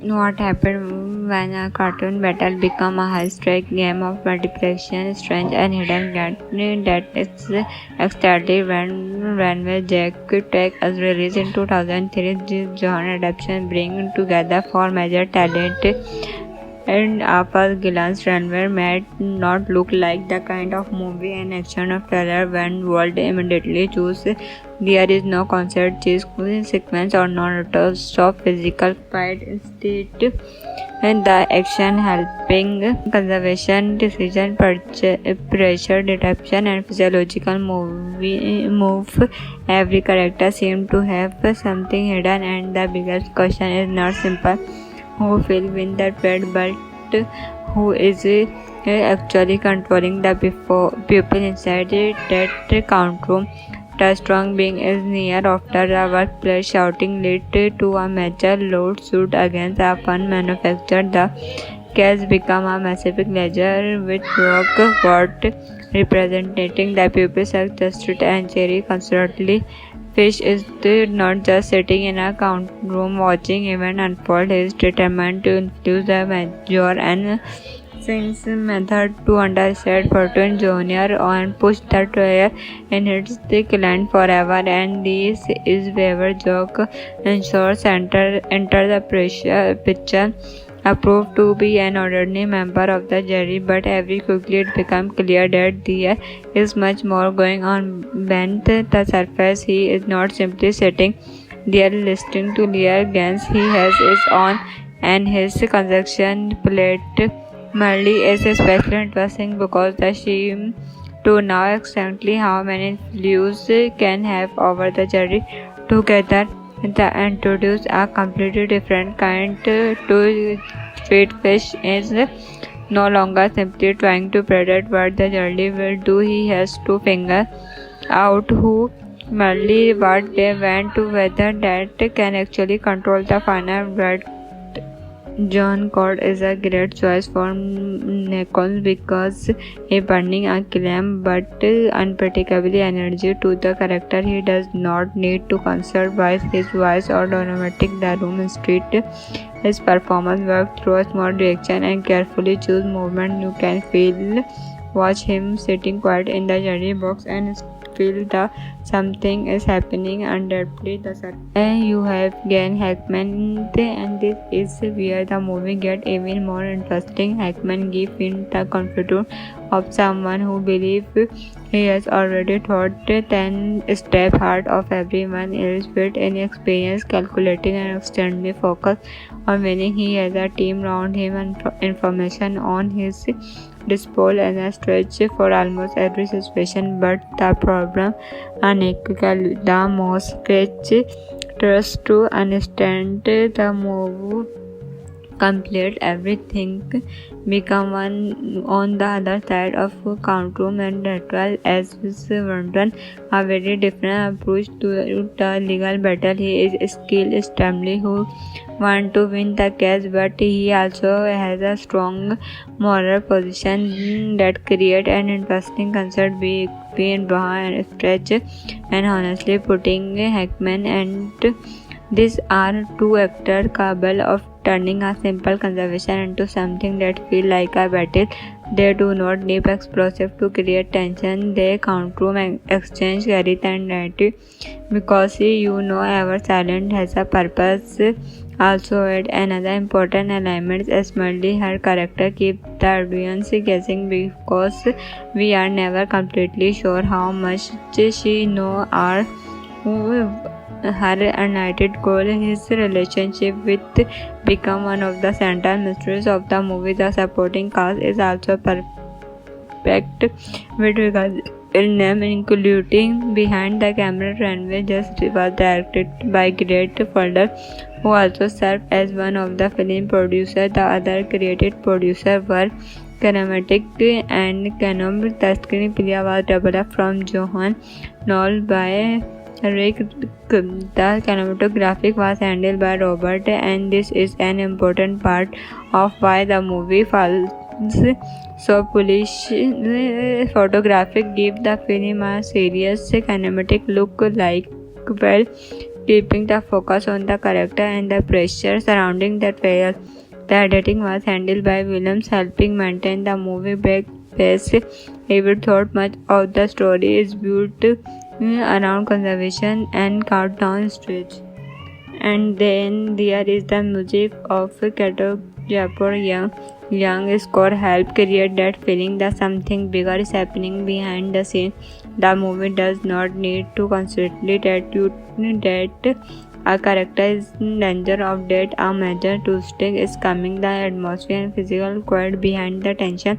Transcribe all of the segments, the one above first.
What happened when a cartoon battle became a high-stakes game of multiplication, strength, and hidden game? That is exactly when Runway Jack Tech was released in 2003. This genre adaptation brings together four major talent, and at first glance, Runway might not look like the kind of movie and action of trailer when world immediately choose. There is no concert chase sequence or non-stop physical fight. Instead, and the action helping conservation, decision pressure detection, and physiological move. Every character seems to have something hidden, and the biggest question is not simple who will win the fight, but who is actually controlling the people inside that count room. The strong being is near after the workplace shouting led to a major lawsuit against a fund manufacturer. The case became a massive ledger with Rock Court representing the people's justice and Jerry constantly. Fish is not just sitting in a count room watching event unfold. He is determined to influence the major and since method to understand Fortune Jr. and push the trial and hits the client forever, and this is where Jock ensures enter the picture. Approved to be an ordinary member of the jury, but very quickly it becomes clear that there is much more going on beneath the surface. He is not simply sitting there listening to Lear games. He has his own and his construction plate. Merely is especially interesting because the seem to know exactly how many views can have over the jury. Together, they introduce a completely different kind to street fish is no longer simply trying to predict what the jury will do. He has to figure out who merely what they want to whether that can actually control the final verdict. John Cord is a great choice for Nichols because he burning a calm but unpredictable energy to the character. He does not need to consult by his voice or dramatic the room instead. His performance works through a small reaction and carefully choose movement. You can watch him sitting quiet in the jury box and feel the something is happening underneath the surface. You have Gene Hackman, and this is where the movie gets even more interesting. Hackman gives in the confidence of someone who believes he has already thought 10 step ahead of everyone else with inexperience, calculating and extremely focused on winning. He has a team around him and information on his disposal and a stretch for almost every situation, but the problem unequivocally the most sketch trust to understand the move complete everything become one on the other side of count room and ritual as is London a very different approach to the legal battle. He is skilled extremely who want to win the case, but he also has a strong moral position that create an interesting concert between Braha and Stretch, and honestly putting Hackman and these are two actors capable of turning a simple conversation into something that feels like a battle. They do not need explosive to create tension. They countroom exchange carry the narrative because our silence has a purpose. Also, add another important element is Merle. Her character keeps the audience guessing because we are never completely sure how much she knows or her united goal. His relationship with become one of the central mysteries of the movie. The supporting cast is also perfect with regards name including behind the camera. Runway Just was directed by Greg Folder, who also served as one of the film producers. The other creative producers were Cinematic and Canon. The screenplay was developed from Johan Knoll by Rick. The cinematography was handled by Robert, and this is an important part of why the movie falls so polish. Photographic give the film a serious cinematic look like well keeping the focus on the character and the pressure surrounding the trial. The editing was handled by Williams, helping maintain the movie pace. Even though much of the story is built around conservation and countdown stage. And then there is the music of Kato Japur Young. Young score help create that feeling that something bigger is happening behind the scene. The movie does not need to constantly tell you that a character is in danger of death. A major twist is coming. The atmosphere and physical quiet behind the tension.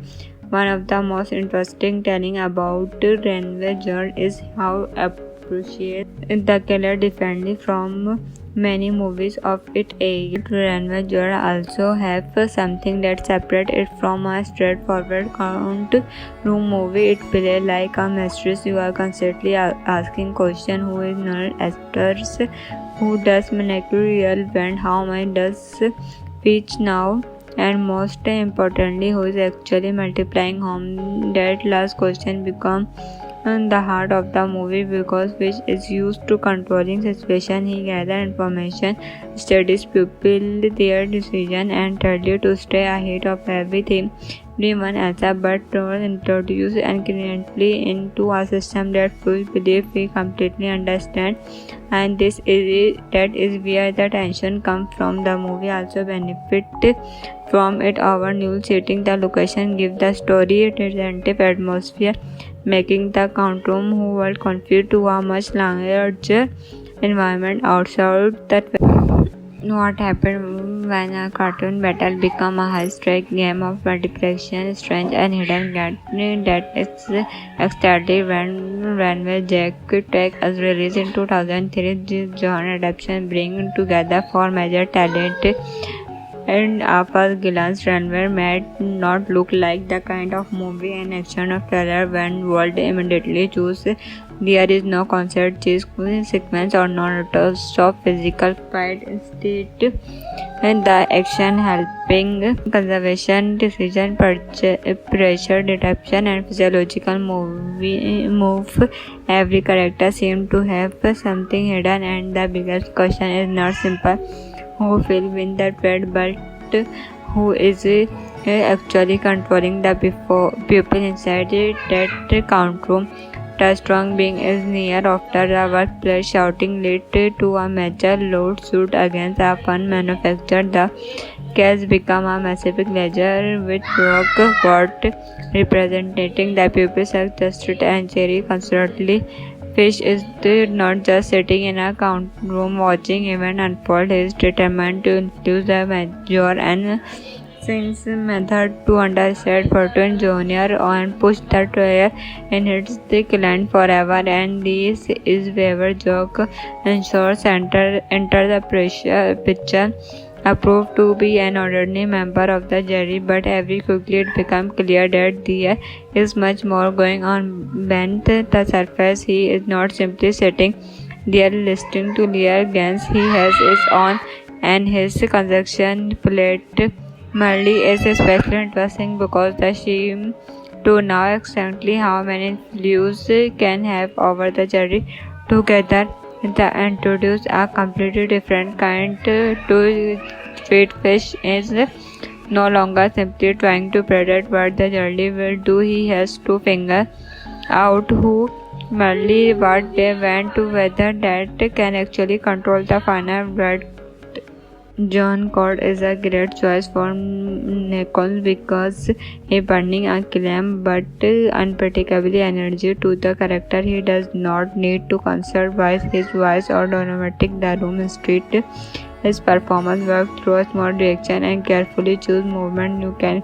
One of the most interesting telling about Ranveer Jord is how appreciate the killer differently from many movies of its age. Ranveer Jord also have something that separates it from a straightforward courtroom movie. It plays like a mistress. You are constantly asking questions: who is not actors? Who does managerial band? How much does pitch now? And most importantly, who is actually multiplying home? That last question becomes the heart of the movie because which is used to controlling situation. He gathers information, studies people, their decision, and tells you to stay ahead of everyone else, but introduce incrementally into a system that we believe we completely understand. And that is where the tension comes from. The movie also benefit from it. Our new setting, the location give the story a representative atmosphere, making the courtroom who were confused to a much larger environment outside that. What happened when a cartoon battle became a high-stakes game of multiplication, strange and hidden gameplay that is extended when Ranveer Jack Tech was released in 2003. This genre adaptation bring together four major talent. And at first glance, Ranveer might not look like the kind of movie and action of trailer when world immediately choose. There is no concert chase sequence or non-stop physical fight. Instead, and the action helping conservation, decision, pressure detection, and physiological move. Every character seems to have something hidden, and the biggest question is not simple who will win the trade, but who is actually controlling the people inside that courtroom. The strong being is near after the workplace shouting led to a major lawsuit against a fund manufacturer. The case became a massive ledger with Rock Court representing the people's justice and Jerry constantly. Fish is not just sitting in a room watching event unfold. He is determined to influence the major and since method to understand Fortune Jr. and push the trial and hits the client forever. And this is where Jock ensures enter the picture. Approved to be an ordinary member of the jury, but very quickly it becomes clear that there is much more going on beneath the surface. He is not simply sitting there listening to Lear Gans. He has his own and his construction plate. Merely is especially interesting because the seem to know exactly how many views can have over the jury. Together, they introduce a completely different kind to feed. Fish is no longer simply trying to predict what the jury will do. He has to figure out who merely what they want to whether that can actually control the final verdict. John Cord is a great choice for Nichols because he burning a calm but unpredictable energy to the character. He does not need to conserve his voice or dramatic the room street. His performance works through a small reaction and carefully choose movement. You can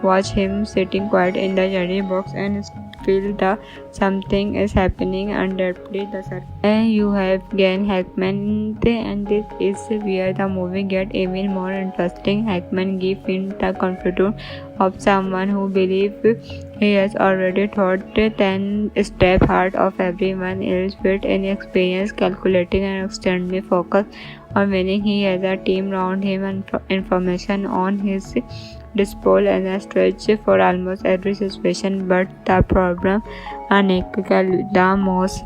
watch him sitting quiet in the jury box and feel that something is happening underneath the surface. You have Gene Hackman, and this is where the movie gets even more interesting. Hackman gives him the confidence of someone who believes he has already thought 10 step ahead of everyone else with inexperience, calculating and extremely focused on winning. He has a team around him and information on his disposal and a stretch for almost every situation. But the problem, unequivocally, the most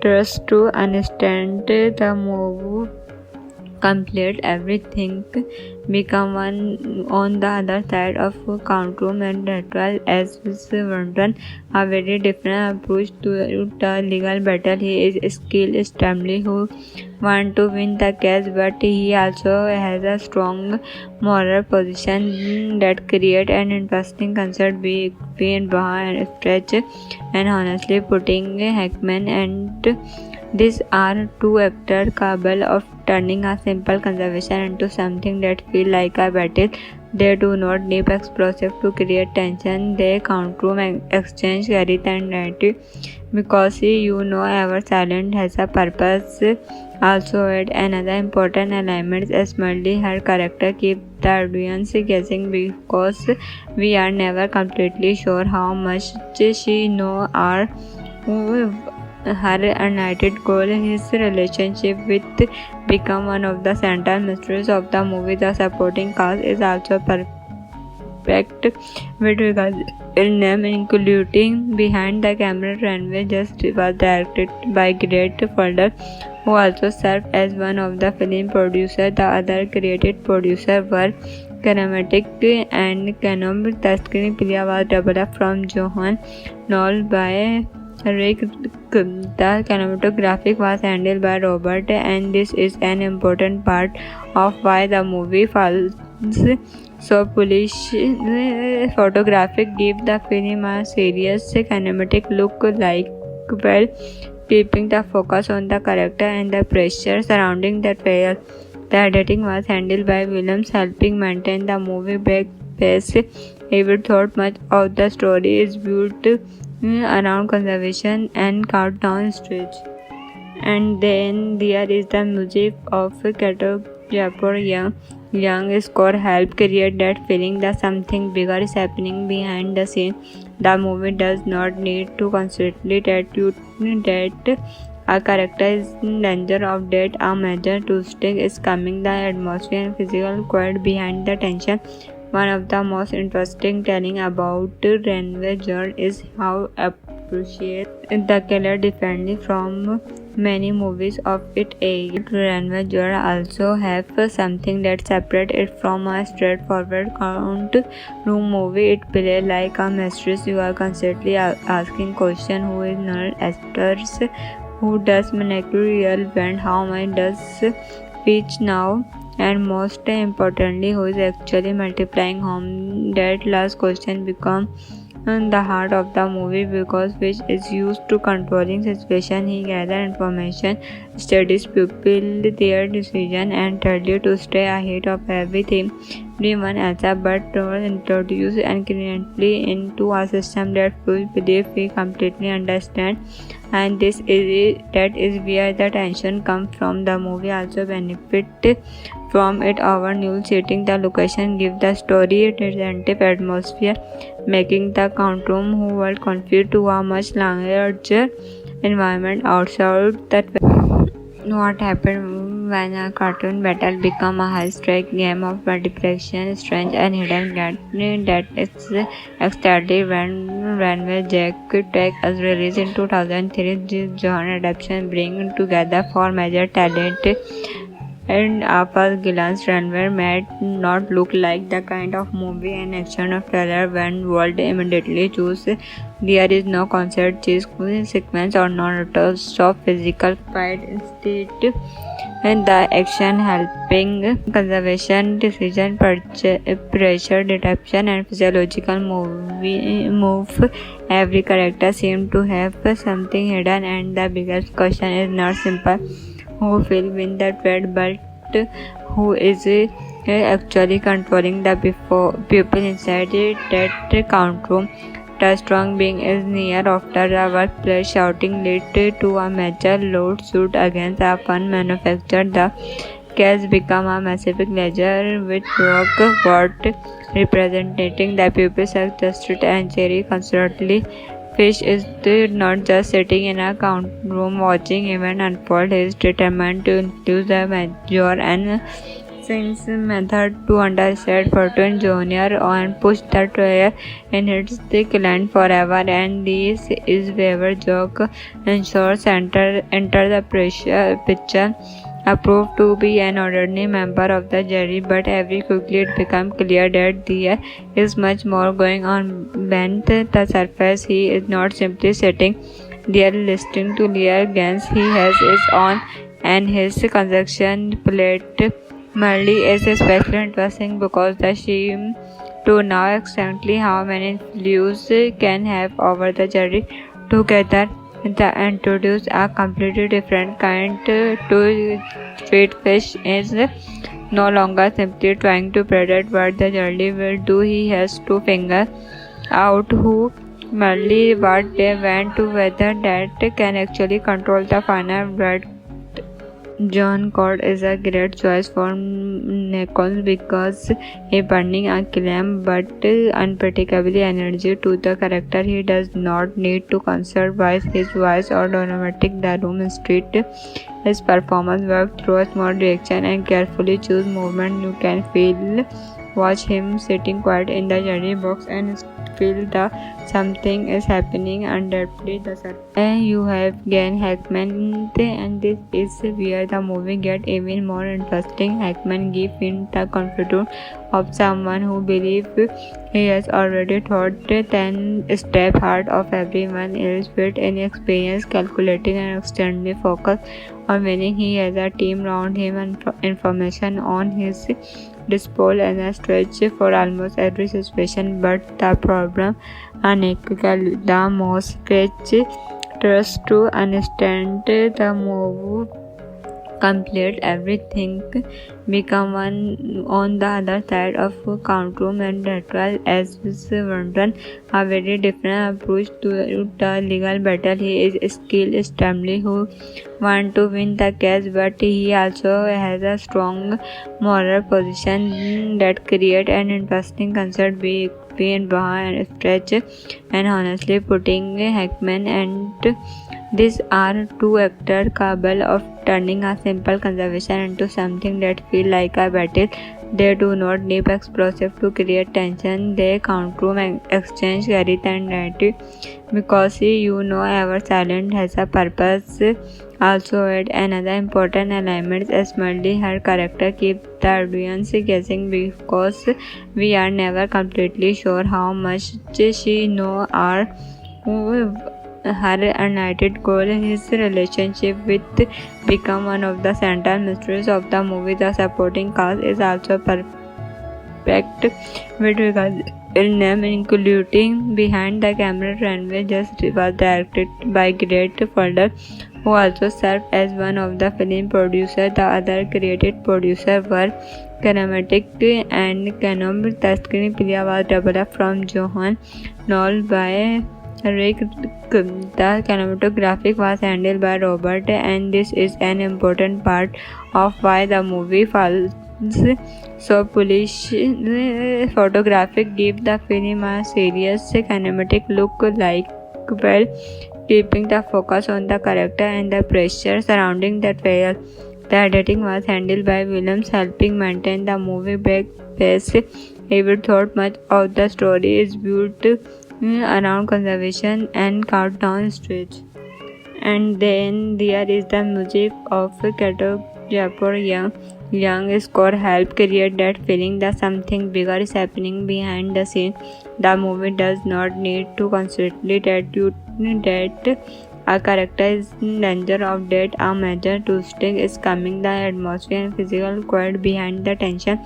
trust to understand the move complete everything become one on the other side of courtroom and ritual as Vernon a very different approach to the legal battle. He is skilled Stanley who want to win the case, but he also has a strong moral position that create an interesting concert between Baha and Stretch and honestly putting Hackman and these are two actors capable of turning a simple conversation into something that feels like a battle. They do not need explosive to create tension. They courtroom exchange carry the narrative because our silence has a purpose. Also, add another important element is Smiley. Her character keeps the audience guessing because we are never completely sure how much she knows or her united goal. His relationship with become one of the central mysteries of the movie. The supporting cast is also perfect with regards in name, including behind the camera. Runway Just was directed by Greg Folder, who also served as one of the film producers. The other creative producers were Cinematic and Canon. The screenplay was developed from Johan Knoll by Rick. The cinematography was handled by Robert, and this is an important part of why the movie falls so polish. Photography gives the film a serious cinematic look, like well keeping the focus on the character and the pressure surrounding the trial. The editing was handled by Williams, helping maintain the movie back pace. Even thought much of the story is built around conservation and countdown stage. And then there is the music of Kato Japur Young. Young score help create that feeling that something bigger is happening behind the scene. The movie does not need to constantly tell you that a character is in danger of death. A major twist is coming. The atmosphere and physical quiet behind the tension. One of the most interesting telling about Runway Jewel is how appreciate the killer differently from many movies of its age. Runway Jewel also have something that separates it from a straightforward courtroom movie. It plays like a mistress. You are constantly asking questions: who is Null Esters? Who does Manacurial bend? How much does Peach now? And most importantly, who is actually multiplying home? That last question becomes the heart of the movie because which is used to controlling situation. He gathers information, studies people, their decision, and tells you to stay ahead of everything. Everyone else, but introduced incrementally into a system that we believe we completely understand. And that is where the tension comes from. The movie also benefit from it over new setting. The location gives the story a detective atmosphere, making the courtroom who were confused to a much larger environment outside that. What happened when a cartoon battle become a high-stakes game of multiplication, strange and hidden gameplay that is extended when Runway Jack Tech was released in 2003. This genre adaptation bring together four major talent, and at first glance Runway might not look like the kind of movie and action trailer when world immediately choose. There is no concert chase sequence or non-stop physical fight. Instead, and the action helping conservation, decision, pressure detection, and physiological move. Every character seems to have something hidden, and the biggest question is not simple who will win the trade, but who is actually controlling the people inside that courtroom. The strong being is near after the workplace shouting led to a major lawsuit against a fund manufacturer. The case became a massive ledger with Rock Court representing the people of Justice and Jerry constantly. Fish is not just sitting in a courtroom watching events unfold. He is determined to influence the major and Singh's method to understand Fortune Jr. and push the tire and hits the client forever, and this is where joke ensures enter the picture. Proved to be an ordinary member of the jury, but very quickly it became clear that there is much more going on beneath the surface. He is not simply sitting there listening to Lear Gans. He has his own, and his construction plate merely is especially interesting because the seem to know exactly how many views can have over the jury together. They introduce a completely different kind to street fish is no longer simply trying to predict what the jury will do. He has to figure out who merely what they want to whether that can actually control the final verdict. John Code is a great choice for Nichols because he burning a calm but unpredictable energy to the character. He does not need to consult his voice or dramatic the room street. His performance works through a small reaction and carefully choose movement. You can watch him sitting quiet in the jury box and feel that something is happening underneath the surface. And you have Gene Hackman, and this is where the movie gets even more interesting. Hackman gives him the confidence of someone who believes he has already thought 10 steps ahead of everyone else, with inexperience, calculating, and extremely focused on winning. He has a team around him and information on his disposal and a stretch for almost every situation. But the problem, unequivocal, the most stretch trust to understand the move complete everything become one on the other side of courtroom, and that was as Vernon a very different approach to the legal battle. He is skilled extremely who want to win the case, but he also has a strong moral position that create an interesting concert between Baha and Stretch, and honestly putting Hackman and these are two actors capable of turning a simple conversation into something that feels like a battle. They do not need explosive to create tension. They courtroom exchange carry the narrative because our silence has a purpose. Also, add another important element is Smiley. Her character keeps the audience guessing because we are never completely sure how much she knows or her united goal. His relationship with become one of the central mysteries of the movie. The supporting cast is also perfect with regards name, including behind the camera. Runway just was directed by Great Folder, who also served as one of the film producers. The other creative producers were Cinematic and Canon. The screenplay was developed from Johan Knoll by Rick. The cinematography was handled by Robert, and this is an important part of why the movie falls so polish. Photographic give the film a serious cinematic look, like well keeping the focus on the character and the pressure surrounding the trial. The editing was handled by Williams, helping maintain the movie back pace. Even thought much of the story is built around conservation and countdown stage. And then there is the music of Kato Japur. Young score help create that feeling that something bigger is happening behind the scene. The movie does not need to constantly tell you that a character is in danger of death. A major twisting is coming. The atmosphere and physical quiet behind the tension.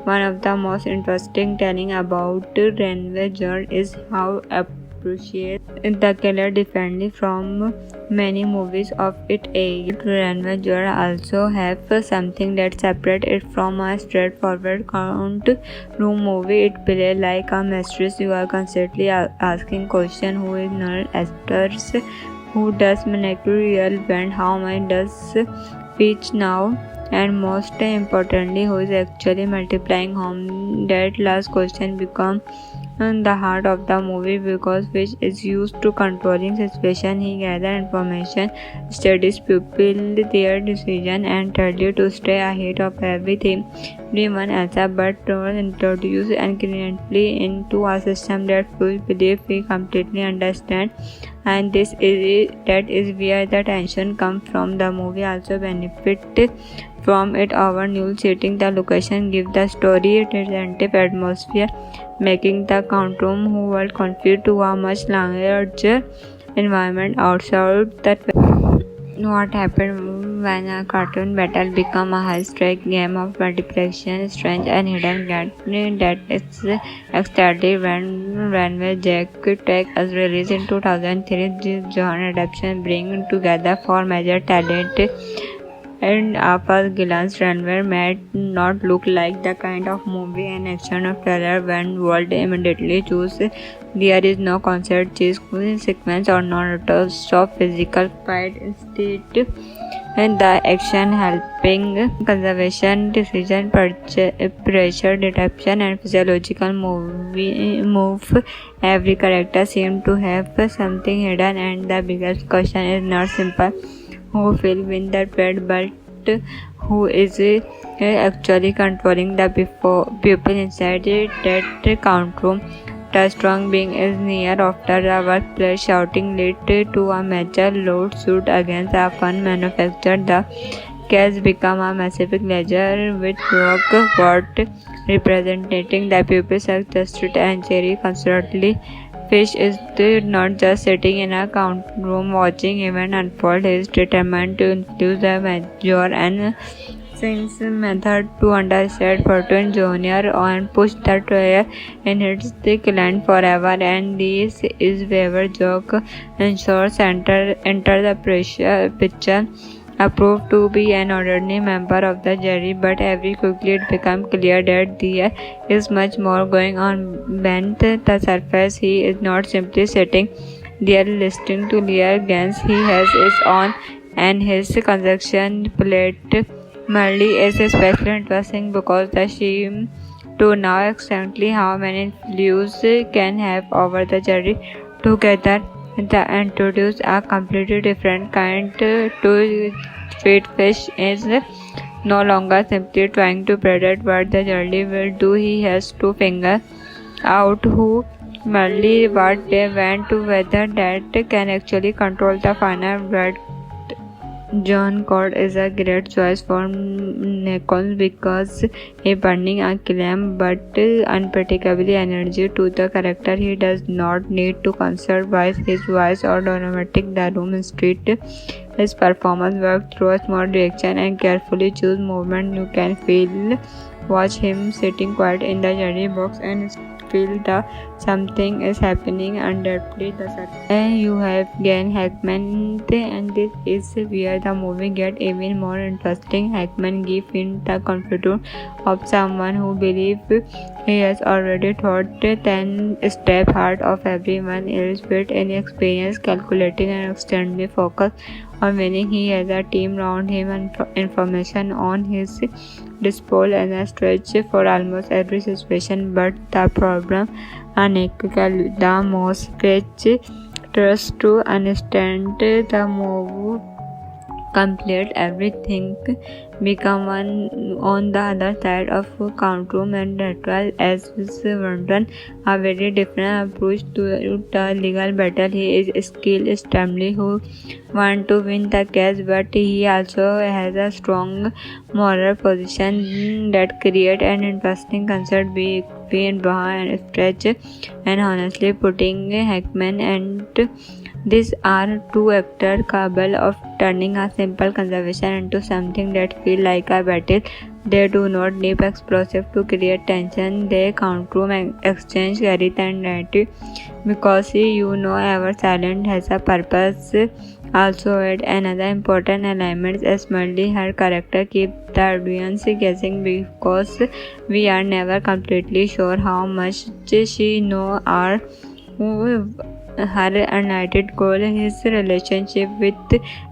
One of the most interesting telling about Renway Jor is how appreciate the killer differently from many movies of its age. Renway Jor also have something that separates it from a straightforward courtroom movie. It plays like a mystery. You are constantly asking questions: who is Null Esters? Who does Manekru real band? How much does Peach now? And most importantly, who is actually multiplying home? That last question becomes the heart of the movie because which is used to controlling situation. He gather information, studies people, their decision, and tell you to stay ahead of everyone else, but introduce incrementally into a system that we believe we completely understand. And that is where the tension comes from. The movie also benefit from it over new setting. The location give the story representative atmosphere, making the courtroom world confused to a much larger environment outside that. What happened when a cartoon battle become a high-stake game of multiplication, strange and hidden gathering that is extended when Runway Jack Tech was released in 2003. This genre adaptation bring together four major talent, and at first glance Runway might not look like the kind of movie an action of terror when world immediately choose. There is no concert chase sequence or non-stop physical fight. Instead, and the action helping conservation, decision, pressure detection, and physiological move. Every character seems to have something hidden, and the biggest question is not simple who will win the thread, but who is actually controlling the people inside that count room. The strong being is near after the workplace shouting led to a major lawsuit against a fund manufacturer. The case became a massive ledger with Rock Court representing the people such Justice and Jerry constantly. Fish is not just sitting in a count room watching event unfold. He is determined to influence the major and since method to understand Fortune Jr. and push the trial and hits the client forever. And this is where Jock ensures enter the picture. Approved to be an ordinary member of the jury, but very quickly it becomes clear that there is much more going on beneath the surface. He is not simply sitting there listening to their games. He has his own and his construction plate. Merle is especially interesting because the seem to know exactly how many influence can have over the jury. Together, they introduce a completely different kind to Sweet Fish is no longer simply trying to predict what the jury will do. He has to figure out who Merle what they want to whether that can actually control the final verdict. John Cord is a great choice for Nichols because he burning a calm but unpredictable energy to the character. He does not need to conserve his voice or dramatic the room instead. His performance works through a small reaction and carefully choose movement. You can watch him sitting quiet in the jury box and feel that something is happening underneath the surface. You have Gene Hackman, and this is where the movie gets even more interesting. Hackman gives in the confidence of someone who believes he has already thought 10 steps ahead of everyone else, with inexperience, calculating, and extremely focused on winning. He has a team around him and information on his disposal and a stretch for almost every situation. But the problem, unequivocally, the most stretch trust to understand the move complete everything become one on the other side of courtroom and trial as Vernon a very different approach to the legal battle. He is skilled extremely who want to win the case, but he also has a strong moral position that create an interesting concert between Baha and Stretch, and honestly putting Hackman and these are two actors capable of turning a simple conversation into something that feels like a battle. They do not need explosive to create tension. They courtroom exchange carry the narrative because our silence has a purpose. Also, add another important element is Merle. Her character keeps the audience guessing because we are never completely sure how much she knows or her united goal. His relationship with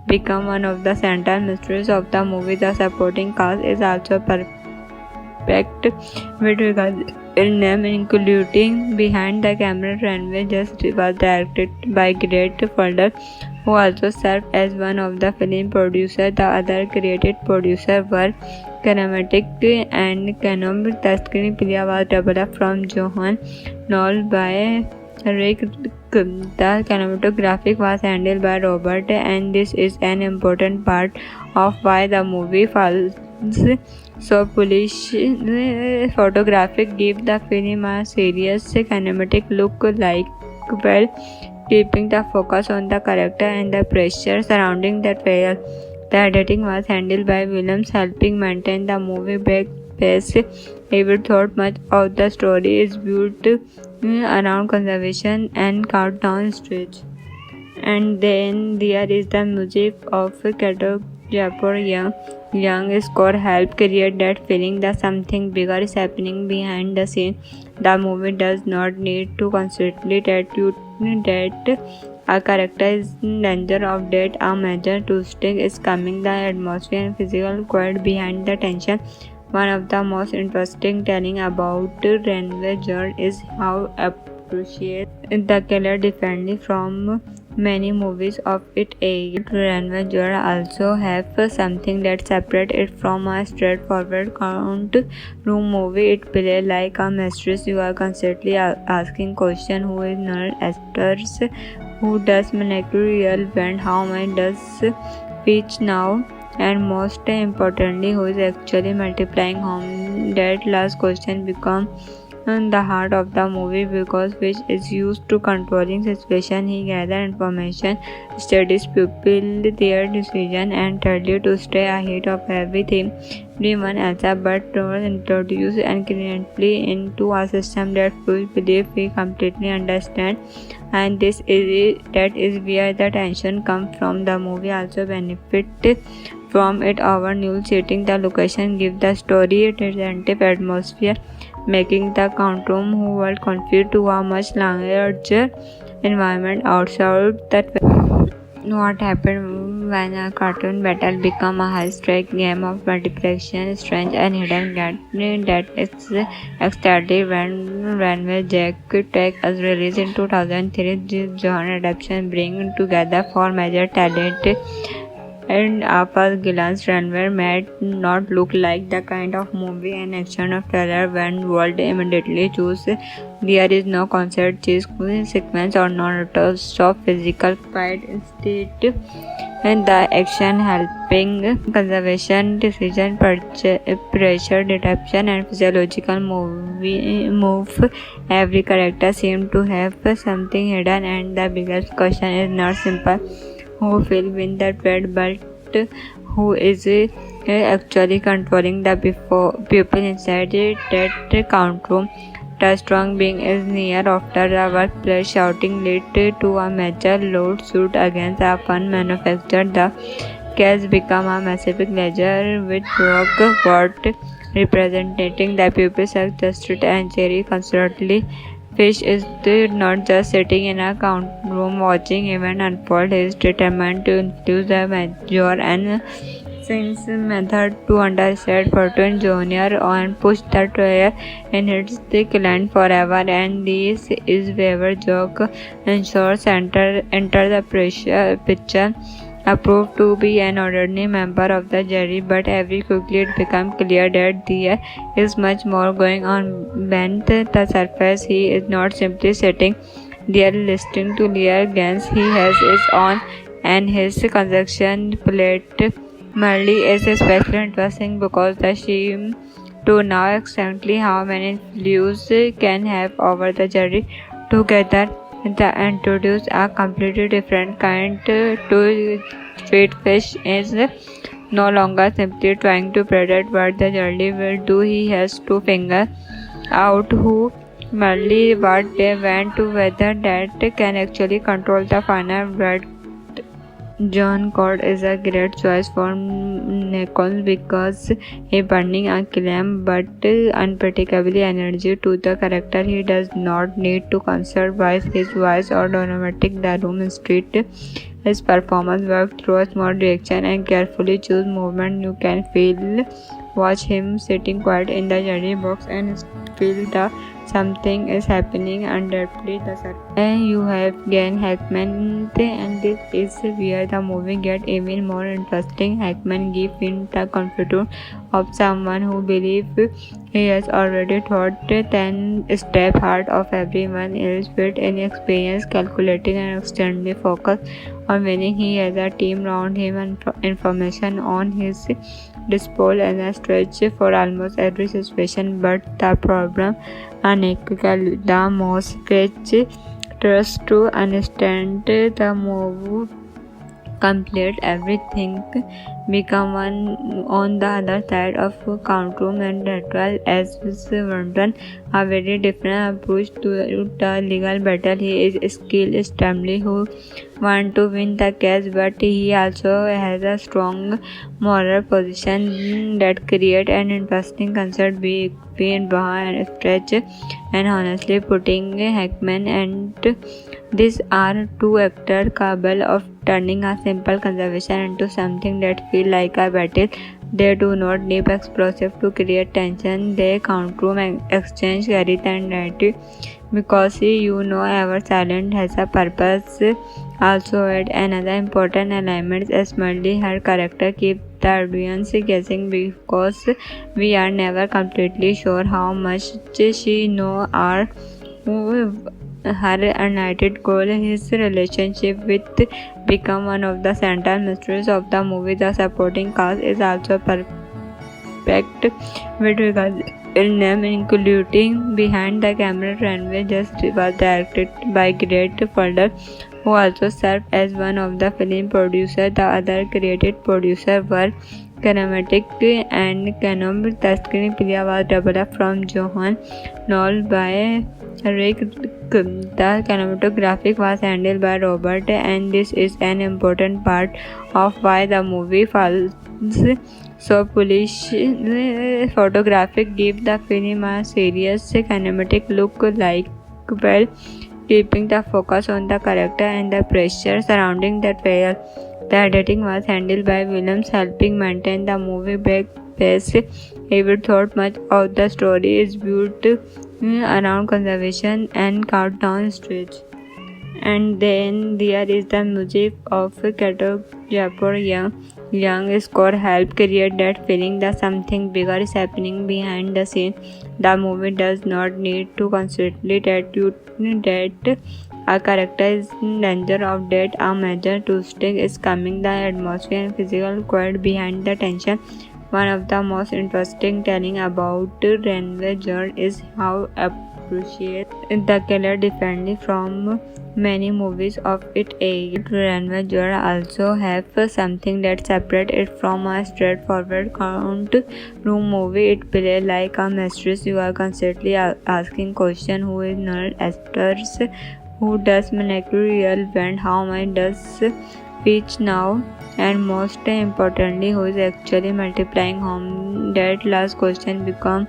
become one of the central mysteries of the movie. The supporting cast is also perfect with regards name including Behind the Camera. Runway Just was directed by Greg Fulder, who also served as one of the film producers. The other creative producers were Cinematic and Canon. The screenplay was developed from Johan Knoll by Rick. The cinematography was handled by Robert, and this is an important part of why the movie falls so polish. Photographic give the film a serious cinematic look, like well keeping the focus on the character and the pressure surrounding the trailer. The editing was handled by Williams, helping maintain the movie back pace. David thought much of the story is built around conservation and countdown stage. And then there is the music of Kato Japor. Young score helped create that feeling that something bigger is happening behind the scene. The movie does not need to constantly tell you that a character is in danger of death. A major twisting is coming. The atmosphere and physical quiet behind the tension. One of the most interesting telling about Runway Journey is how appreciate the killer differently from many movies of its age. Runway Journey also have something that separates it from a straightforward courtroom movie. It plays like a mistress. You are constantly asking questions: who is Null Esters? Who does Manecurial vent? How many does Peach now? And most importantly, who is actually multiplying home? That last question becomes the heart of the movie, because which is used to controlling situation. He gathers information, studies people, their decision, and tells you to stay ahead of everyone else, but introduce incrementally into a system that we believe we completely understand. And that is where the tension comes from. The movie also benefits from it over new setting. The location gives the story a representative atmosphere, making the courtroom world confused to a much larger environment outside that. What happened when a cartoon battle became a high-stakes game of multiplication, strange and hidden gameplay that is extended when Runway Jack Tech was released in 2003. This genre adaptation brings together four major talent, and at first glance, Runway might not look like the kind of movie an action of trailer when world immediately choose. There is no concert chase sequence or non-stop physical fight. Instead, and the action helping conservation, decision, pressure detection, and physiological move. Every character seems to have something hidden, and the biggest question is not simple who will win the trade, but who is actually controlling the people inside that count room. The strong being is near after the workplace shouting led to a major lawsuit against a fund manufacturer. The case became a massive ledger with Brock Ward representing the people, Justice and Jerry constantly. Fish is not just sitting in a count room watching event unfold. He is determined to influence the major and since method to understand Fortune Jr. and push the trial and hits the client forever. And this is where Jock ensures enter the picture. Approved to be an ordinary member of the jury, but very quickly it becomes clear that there is much more going on beneath the surface. He is not simply sitting there listening to Lear Gans. He has his own, and his construction plate Merle is especially interesting because the seem to know exactly how many views can have over the jury. Together, they introduce a completely different kind to sweet fish is no longer simply trying to predict what the jury will do. He has to figure out who Merle what they want to, whether that can actually control the final verdict. John Code is a great choice for Nichols because he burning a calm but unpredictable energy to the character. He does not need to conserve his voice or dramatic the room street. His performance works through a small reaction and carefully choose movement. You can feel watch him sitting quiet in the jury box and feel the something is happening underneath the surface. And you have Gene Hackman, and this is where the movie gets even more interesting. Hackman gives him the confidence of someone who believes he has already thought 10 step ahead of everyone else, with inexperience, calculating, and extremely focused on winning. He has a team around him and information on his disposal and a stretch for almost every situation. But the problem, unequivocal, the most stretch trust to understand the move complete everything become one on the other side of courtroom, and that was as Vernon a very different approach to the legal battle. He is skilled extremely who want to win the case, but he also has a strong moral position that create an interesting concert between Baha and Stretch, and honestly putting Hackman and these are two actors capable of turning a simple conversation into something that feels like a battle. They do not need explosive to create tension. They courtroom exchange carry the narrative because our silence has a purpose. Also, add another important element is Smiley. Her character keeps the audience guessing because we are never completely sure how much she knows or her united goal. His relationship with become one of the central mysteries of the movie. The supporting cast is also perfect with regards in name, including behind the camera. Runway Just was directed by Greg Fulder, who also served as one of the film producers. The other creative producers were Cinematic and Canon. The screenplay was developed from Johan Knoll by Rick. The cinematography was handled by Robert, and this is an important part of why the movie falls so polish. Photographic give the film a serious cinematic look, like well keeping the focus on the character and the pressure surrounding the trial. The editing was handled by Williams, helping maintain the movie back pace. He would thought much of the story is built around conservation and countdown stage. And then there is the music of Kato Japur Young score help create that feeling that something bigger is happening behind the scene. The movie does not need to constantly tell you that a character is in danger of death. A major twist is coming. The atmosphere and physical quiet behind the tension. One of the most interesting telling about Runway Journey is how appreciate the killer differently from many movies of its age. Runway Journey also have something that separates it from a straightforward courtroom movie. It plays like a mistress. You are constantly asking questions: who is null actors? Who does managerial event? How much does pitch now? And most importantly, who is actually multiplying home? That last question becomes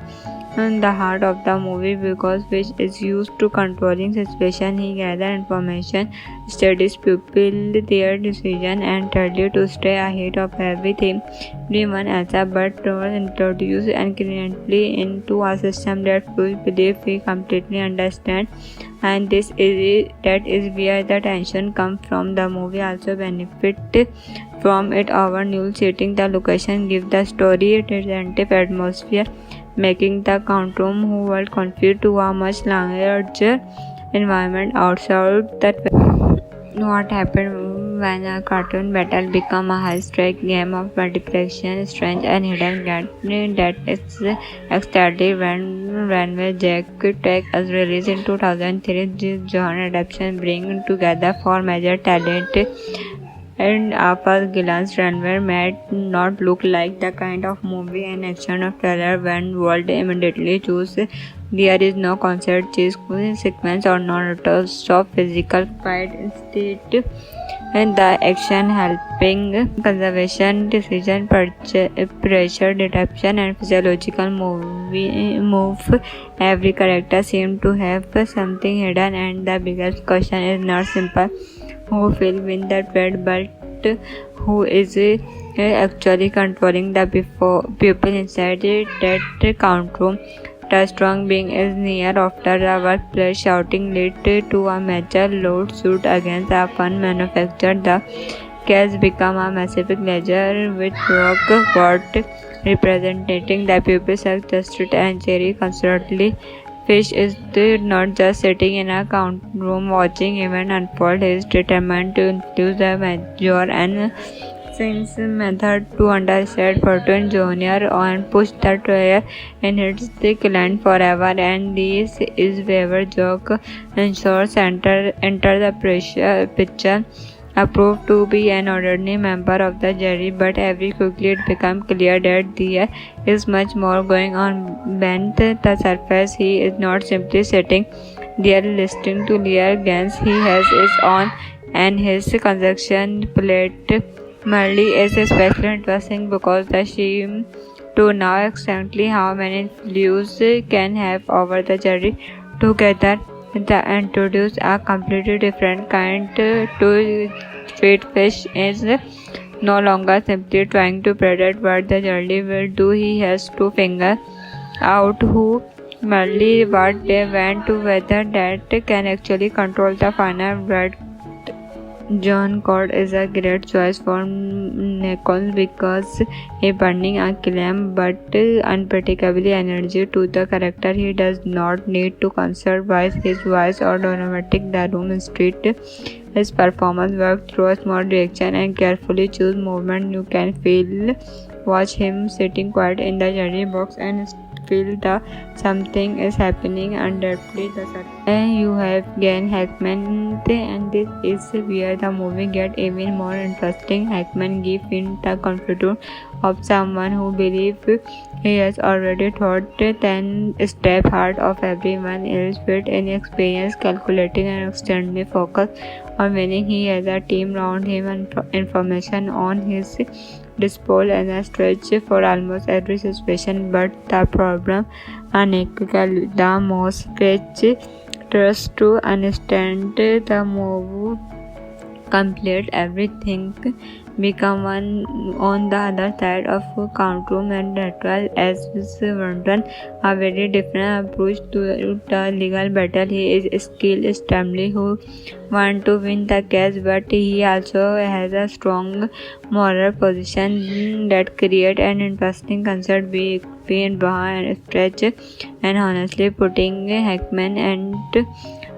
the heart of the movie because which is used to controlling situation. He gathers information, studies people, their decision, and tells you to stay ahead of everyone else, but was introduced incrementally into a system that we believe we completely understand. And that is where the tension comes from. The movie also benefit from it over new setting. The location gives the story a representative atmosphere, making the courtroom world confused to a much larger environment outside that. What happened when a cartoon battle became a high-stakes game of multiplication, strange and hidden gameplay that is extended when Runway Jack Tech was released in 2003. This genre adaptation brings together four major talent, and at first glance Runway might not look like the kind of movie and action of trailer when world immediately choose. There is no concert chase sequence or non-stop physical fight. Instead, and the action helping conservation, decision, pressure detection, and physiological move. Every character seems to have something hidden, and the biggest question is not simple: who will win the trade, but who is actually controlling the people inside that count room. The strong being is near after the workplace. Shouting led to a major lawsuit against a fund manufacturer. The case became a massive ledger with rock court representing the pupils of justice and jury constantly. Fish is not just sitting in a count room watching event unfold. He is determined to influence the major and since method to understand Fortune Jr. and push the trial and hits the client forever. And this is where joke ensures enter the picture. Approved to be an ordinary member of the jury, but very quickly it becomes clear that there is much more going on beneath the surface. He is not simply sitting there listening to Lear games. He has his own and his construction plate. Merely is especially interesting because the shame to know exactly how many views can have over the jury together. They introduce a completely different kind to feed. Fish is no longer simply trying to predict what the jury will do. He has to figure out who merely what they want to whether that can actually control the final verdict. John Code is a great choice for Nichols because he burning a calm but unpredictable energy to the character. He does not need to conserve his voice or dramatic the room instead. His performance works through a small reaction and carefully choose movement. You can watch him sitting quiet in the jury box and feel that something is happening underneath the surface. You have Gene Hackman, and this is where the movie gets even more interesting. Hackman gives in the confidence of someone who believes he has already thought 10 step ahead of everyone else with inexperience, calculating and extremely focused on winning. He has a team around him and information on his disposal and a stretch for almost every situation. But the problem unequivocally the most stretch trust to understand the move complete everything become one on the other side of count room and that as Vernon a very different approach to the legal battle. He is skilled extremely who want to win the case, but he also has a strong moral position that create an interesting concert between Baha and Stretch. And honestly putting Hackman and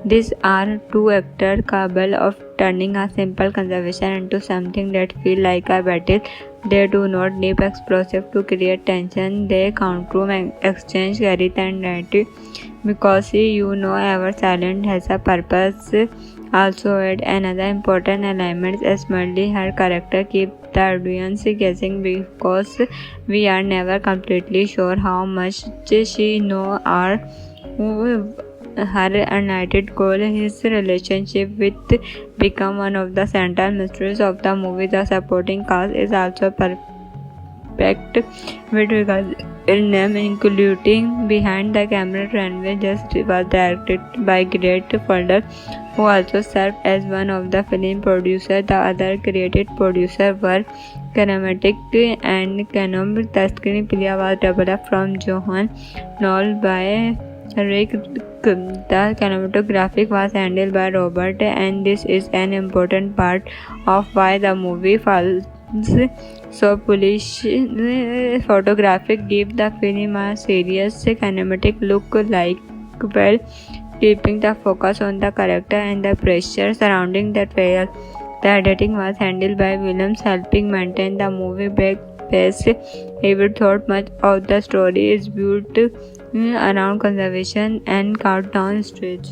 these are two actors capable of turning a simple conversation into something that feels like a battle. They do not need explosive to create tension. They counter exchange carry the narrative because our silence has a purpose. Also add another important element as Merle, her character keeps the audience guessing because we are never completely sure how much she knows or her united goal. His relationship with become one of the central mysteries of the movie. The supporting cast is also perfect with regards name including behind the camera. Runway just was directed by Great Fulder, who also served as one of the film producers. The other creative producers were Cinematic and Canon. The screenplay was developed from Johan Knoll by Rick. The cinematography was handled by Robert, and this is an important part of why the movie falls so polish. Photographic give the film a serious cinematic look like well keeping the focus on the character and the pressure surrounding the trial. The editing was handled by Williams, helping maintain the movie back pace. Even thought much of the story is built around conservation and countdown stage.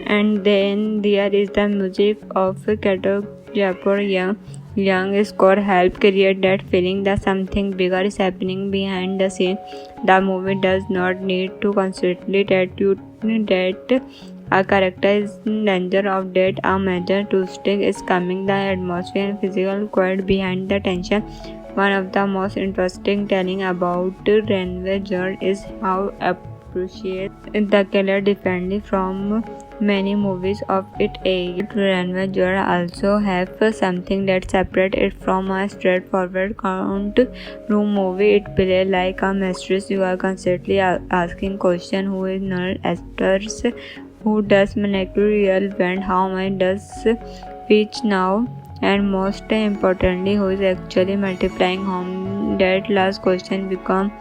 And then there is the music of Kato Japor. Young score help create that feeling that something bigger is happening behind the scene. The movie does not need to constantly tell you that a character is in danger of death. A major twisting is coming. The atmosphere and physical quiet behind the tension. One of the most interesting telling about Renway Journey is how appreciate the killer differently from Many movies of its age, Ranveer Jodha also have something that separates it from a straightforward courtroom movie. It plays like a mistress. You are constantly asking questions: who is Nal actors? Who does Manekru real band? How much does Peach now? And most importantly, who is actually multiplying home? That last question becomes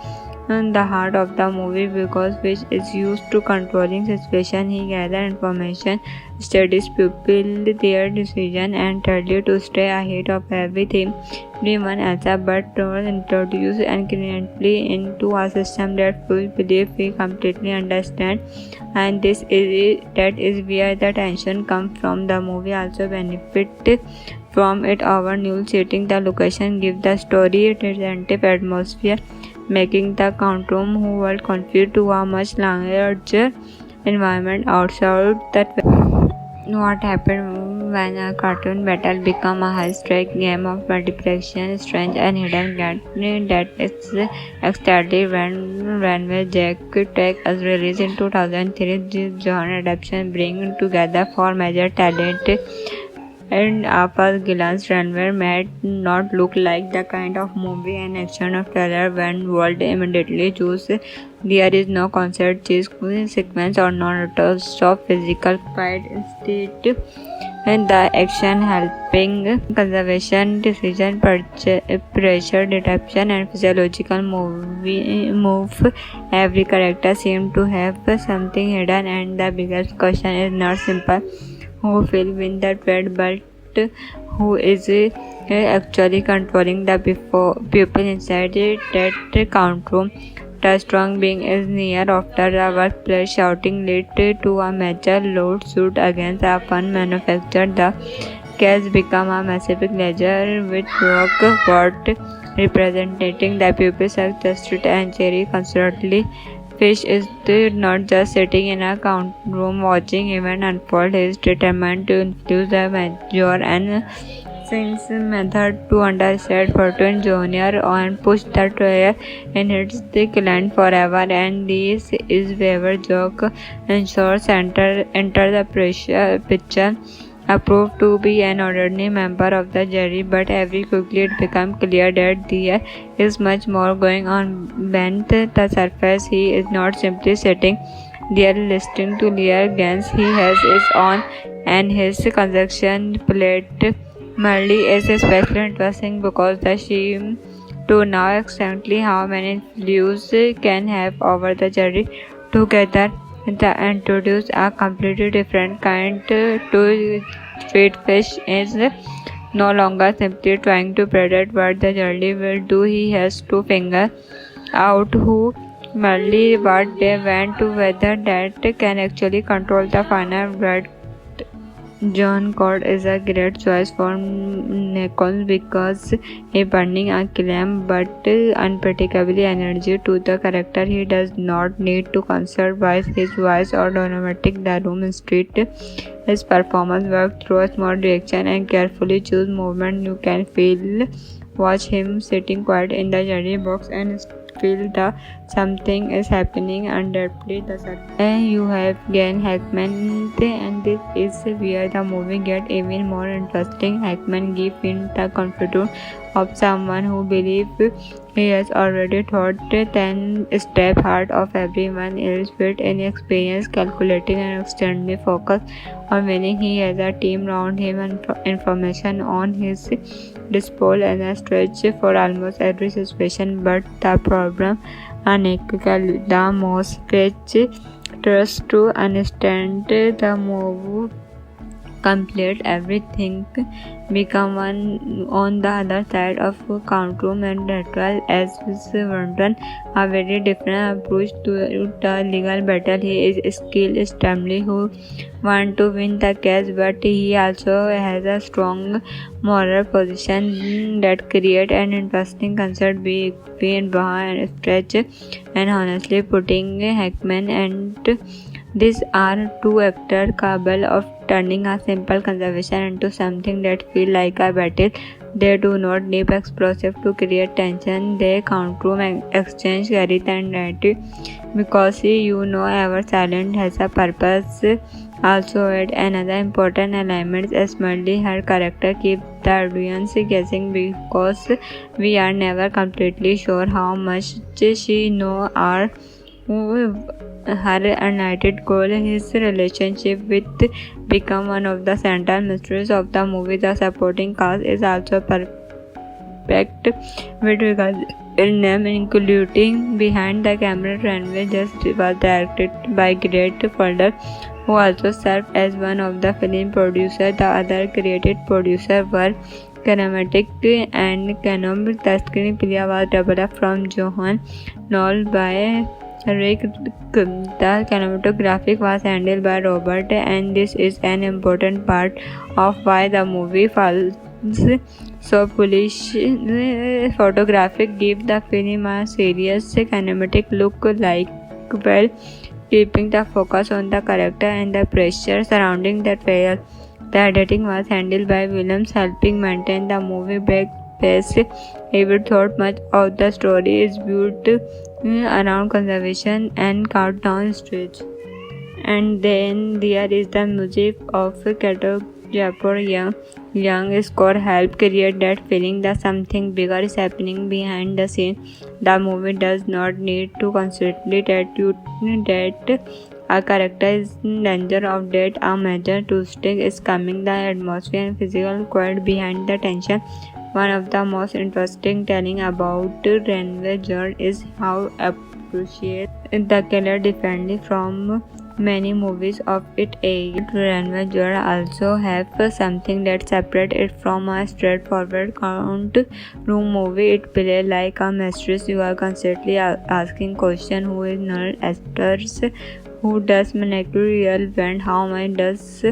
the heart of the movie because which is used to controlling situation. He gathers information, studies people, their decision, and tell you to stay ahead of everyone else, but was introduced incrementally into a system that we believe we completely understand. And that is where the tension comes from. The movie also benefit from it over new setting. The location give the story a representative atmosphere, making the courtroom world confused to a much larger environment outside that. What happened when a cartoon battle became a high-stakes game of multiplication, strength, and hidden gameplay that is started when Ranveer Jack Tech was released in 2003. This genre adaptation bring together four major talent. And at first glance, Ranveer might not look like the kind of movie an action of terror when world immediately choose. There is no concert chase sequence or non-stop physical fight. Instead, and the action helping conservation, decision, pressure detection, and physiological move. Every character seems to have something hidden, and the biggest question is not simple who will win the thread, but who is actually controlling the people inside that courtroom. The strong being is near after the workplace shouting led to a major lawsuit against a fund manufacturer. The case became a massive ledger with rock court representing the pupils of Justice and Cherry constantly. Fish is not just sitting in a room watching events unfold. He is determined to influence the major and Singh's method to understand Fortune Jr. and push the trial and hits the client forever. And this is where Jock ensures enter the picture. Proved to be an ordinary member of the jury, but very quickly it becomes clear that there is much more going on beneath the surface. He is not simply sitting there listening to their games. He has his own, and his construction plate merely is especially interesting because the shame to know exactly how many views can have over the jury together. The introduce a completely different kind to feed fish is no longer simply trying to predict what the jury will do. He has to figure out who merely what they want to whether that can actually control the final verdict. John Code is a great choice for Nichols because he burning a calm but unpredictable energy to the character. He does not need to conserve his voice or dramatic the room instead. His performance works through a small reaction and carefully choose movement. You can watch him sitting quiet in the jury box and feel that something is happening underneath the surface. And you have Gene Hackman, and this is where the movie gets even more interesting. Hackman gives in the confidence of someone who believes he has already thought 10 step ahead of everyone else with inexperience, calculating and extremely focused on winning. He has a team around him and information on his disposal and a stretch for almost every situation. But the problem unequivocally the most pitch trust to understand the move complete everything become one on the other side of courtroom and ritual as Vernon a very different approach to the legal battle. He is skilled extremely who want to win the case, but he also has a strong moral position that create an interesting concert between Baha and Stretch. And honestly putting Hackman and these are two actors capable of turning a simple conversation into something that feels like a battle. They do not need explosive to create tension. They courtroom exchange carry the narrative because our silence has a purpose. also add another important element, smartly her character keeps the audience guessing because we are never completely sure how much she knows or her united goal. His relationship with become one of the central mysteries of the movie. The supporting cast is also perfect with regards name, including behind the camera. Runway Just was directed by Great Folder, who also served as one of the film producers. The other creative producers were Cinematic and Canon. The screenplay was developed from Johan Knoll by Rick. The cinematography was handled by Robert, and this is an important part of why the movie falls so polish. Photographic give the film a serious cinematic look, like well keeping the focus on the character and the pressure surrounding the trailer. The editing was handled by Williams, helping maintain the movie back pace. Even thought much of the story is built around conservation and countdown stage. And then there is the music of Kato Japur Young. Young score helped create that feeling that something bigger is happening behind the scene. The movie does not need to constantly tell you that a character is in danger of death. A major twisting is coming. The atmosphere and physical quiet behind the tension. One of the most interesting telling about Runway Jord is how appreciate the killer differently from many movies of its age. Runway Jord also have something that separates it from a straightforward courtroom movie. It plays like a mistress. You are constantly asking questions: who is Null Esters? Who does Manekru real went? How much does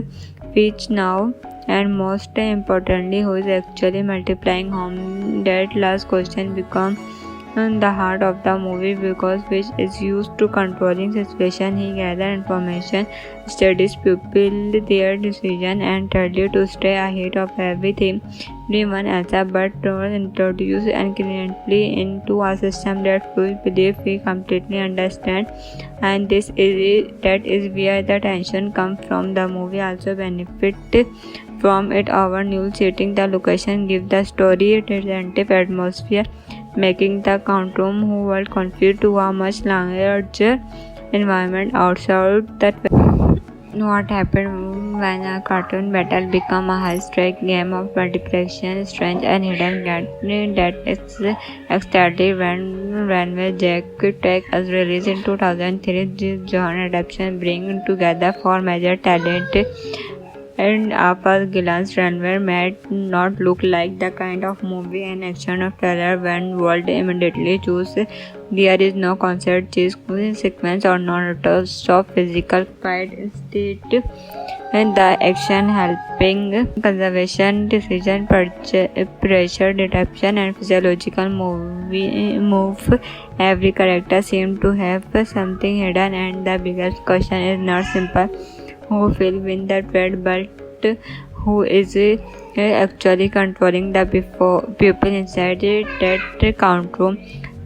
Peach now? And most importantly, who is actually multiplying home? That last question becomes the heart of the movie because which is used to controlling situation. He gathers information, studies people, their decision, and tells you to stay ahead of everyone else, but was introduced incidentally into a system that we believe we completely understand. And that is where the tension comes from. The movie also benefit from it over new setting. The location gives the story a representative atmosphere, making the courtroom world confused to a much larger environment outside that. What happened when a cartoon battle became a high-stakes game of multiplication, strange and hidden gathering? That is exactly when Runway Jack Tech was released in 2003. This genre adaptation brings together four major talent, and at first glance, Runway might not look like the kind of movie an action thriller when world immediately choose. There is no concert chase sequence or non-stop physical fight. Instead, and the action helping conservation, decision, pressure detection, and physiological move. Every character seems to have something hidden, and the biggest question is not simple who will win the thread, but who is actually controlling the people inside that courtroom.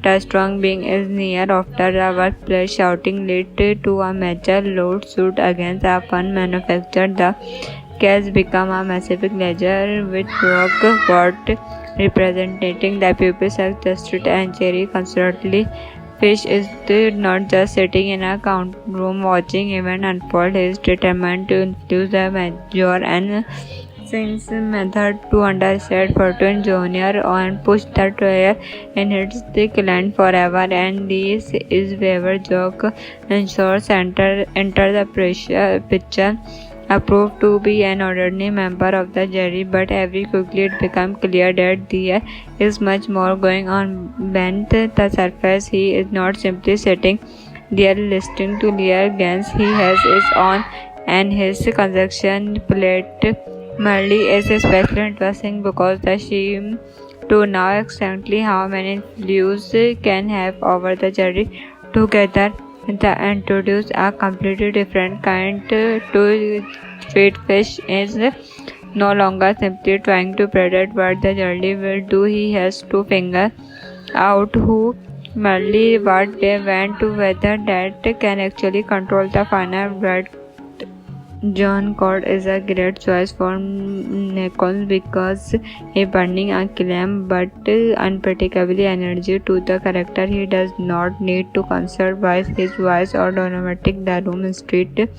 The strong being is near after the workplace shouting led to a major lawsuit against a fund manufacturer. The case became a massive ledger with Rock Court representing the people's justice and Jerry constantly. Fish is not just sitting in a count room watching event unfold. He is determined to influence the major and Singh's method to understand Fortune Jr. and push the trial and hits the client forever. And this is where Jock ensures enter the picture. Proved to be an ordinary member of the jury, but very quickly it became clear that there is much more going on beneath the surface. He is not simply sitting there listening to their games. He has his own, and his construction plate merely is especially interesting because the shame to know exactly how many views can have over the jury together. They introduce a completely different kind to feed. Fish is no longer simply trying to predict what the jury will do. He has to figure out who merely what they want to, whether that can actually control the final verdict. John Code is a great choice for Nichols because he burning a calm but unpredictable energy to the character. He does not need to conserve his voice or dramatic the room. Instead,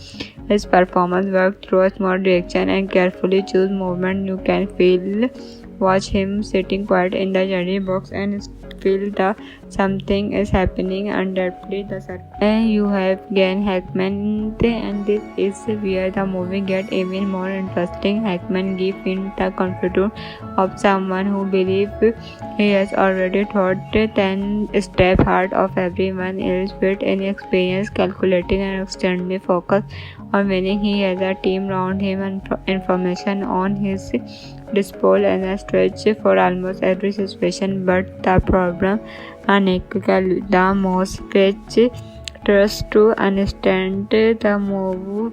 his performance works through a small direction and carefully choose movement. You can watch him sitting quiet in the jury box and feel the something is happening underneath the surface. You have Gene Hackman, and this is where the movie gets even more interesting. Hackman gives in the confidence of someone who believes he has already thought 10 step ahead of everyone else, with inexperience, calculating, and extremely focused on winning. He has a team around him and information on his disposal and a stretch for almost every situation. But the problem, unequivocally, the most stretch trust to understand the move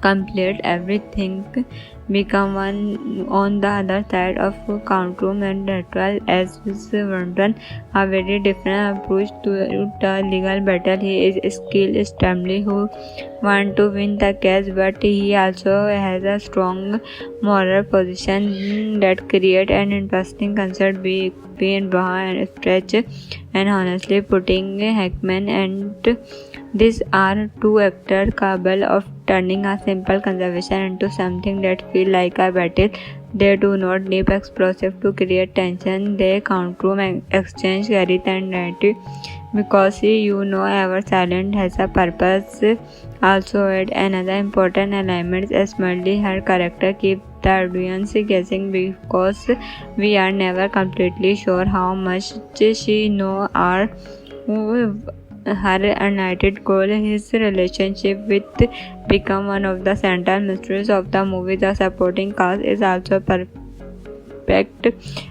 complete everything become one on the other side of courtroom, and Ratwell as Vernon a very different approach to the legal battle. He is skilled Stanley who want to win the case, but he also has a strong moral position that create an interesting concert between Baha and Stretch, and honestly putting Hackman and these are two actors capable of turning a simple conversation into something that feels like a battle. They do not need explosive to create tension. They courtroom exchange carry the narrative because our silence has a purpose. Also add another important element is Smiley. Her character keeps the audience guessing because we are never completely sure how much she knows or her united goal. His relationship with become one of the central mysteries of the movie. The supporting cast is also perfect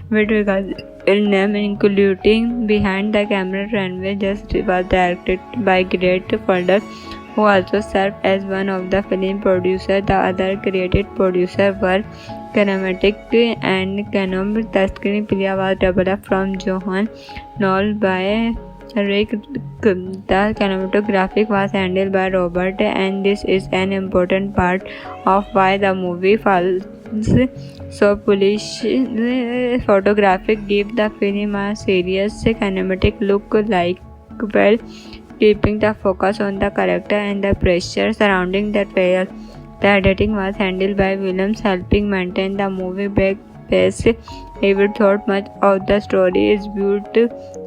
with regards name, including behind the camera. Runway just was directed by Great Fulder, who also served as one of the film producers. The other creative producers were Cinematic and Canon. The screenplay was developed from Johan Knoll by Rick. The cinematography was handled by Robert, and this is an important part of why the movie falls so polish. Photographic give the film a serious cinematic look, like well keeping the focus on the character and the pressure surrounding the trial. The editing was handled by Williams, helping maintain the movie back pace. He thought much of the story is built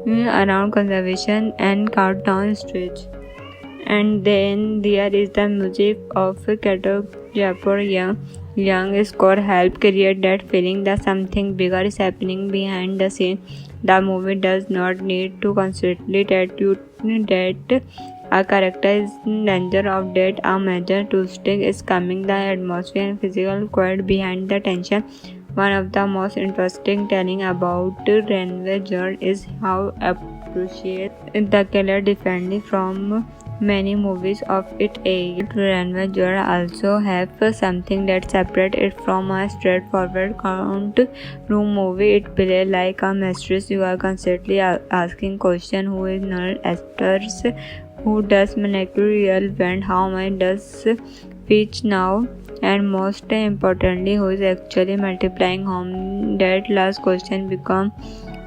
around conservation and countdown stage. And then there is the music of Kato Japur Young. Young score helped create that feeling that something bigger is happening behind the scene. The movie does not need to constantly tell you that a character is in danger of death. A major twisting is coming. The atmosphere and physical quiet behind the tension. One of the most interesting telling about Renway Jord is how appreciate the killer differently from many movies of its age. Renway Jord also have something that separates it from a straightforward courtroom movie. It plays like a mistress. You are constantly asking questions: who is Null Esters? Who does managerial event? How much does Peach now? And most importantly, who is actually multiplying home? That last question becomes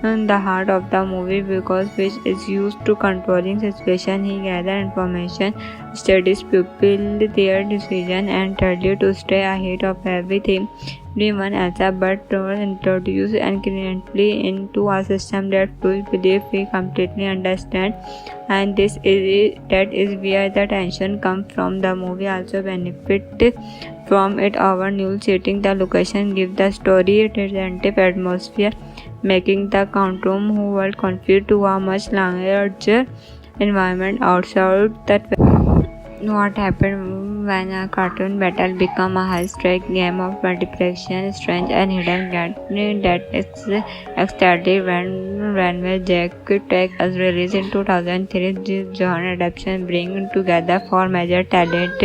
the heart of the movie because which is used to controlling situation. He gathers information, studies people, their decision, and tells you to stay ahead of everything. Everyone else, but was introduced incrementally into a system that we believe we completely understand, and that is where the tension comes from. The movie also benefit from it over new setting. The location give the story a representative atmosphere, making the courtroom who were confused to a much larger environment outside that. What happened when a cartoon battle became a high-stakes game of multiplication, strange and hidden game that started when Runway Jack Tech was released in 2003. This genre adaptation bring together four major talent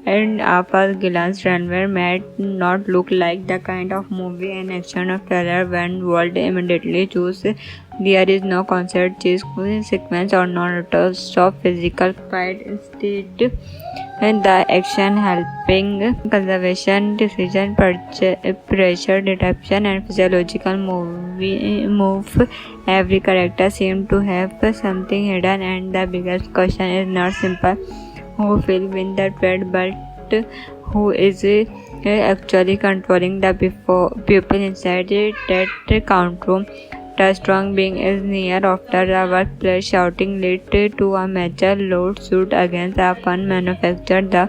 and at first glance, Runway might not look like the kind of movie an action or thriller when world immediately choose. There is no concert chase sequence or non-stop physical fight. Instead, and the action helping conservation, decision, pressure detection, and physiological move. Every character seems to have something hidden, and the biggest question is not simple who will win the thread, but who is actually controlling the people inside that count room. The strong being is near after the workplace shouting led to a major lawsuit against a fund manufacturer. The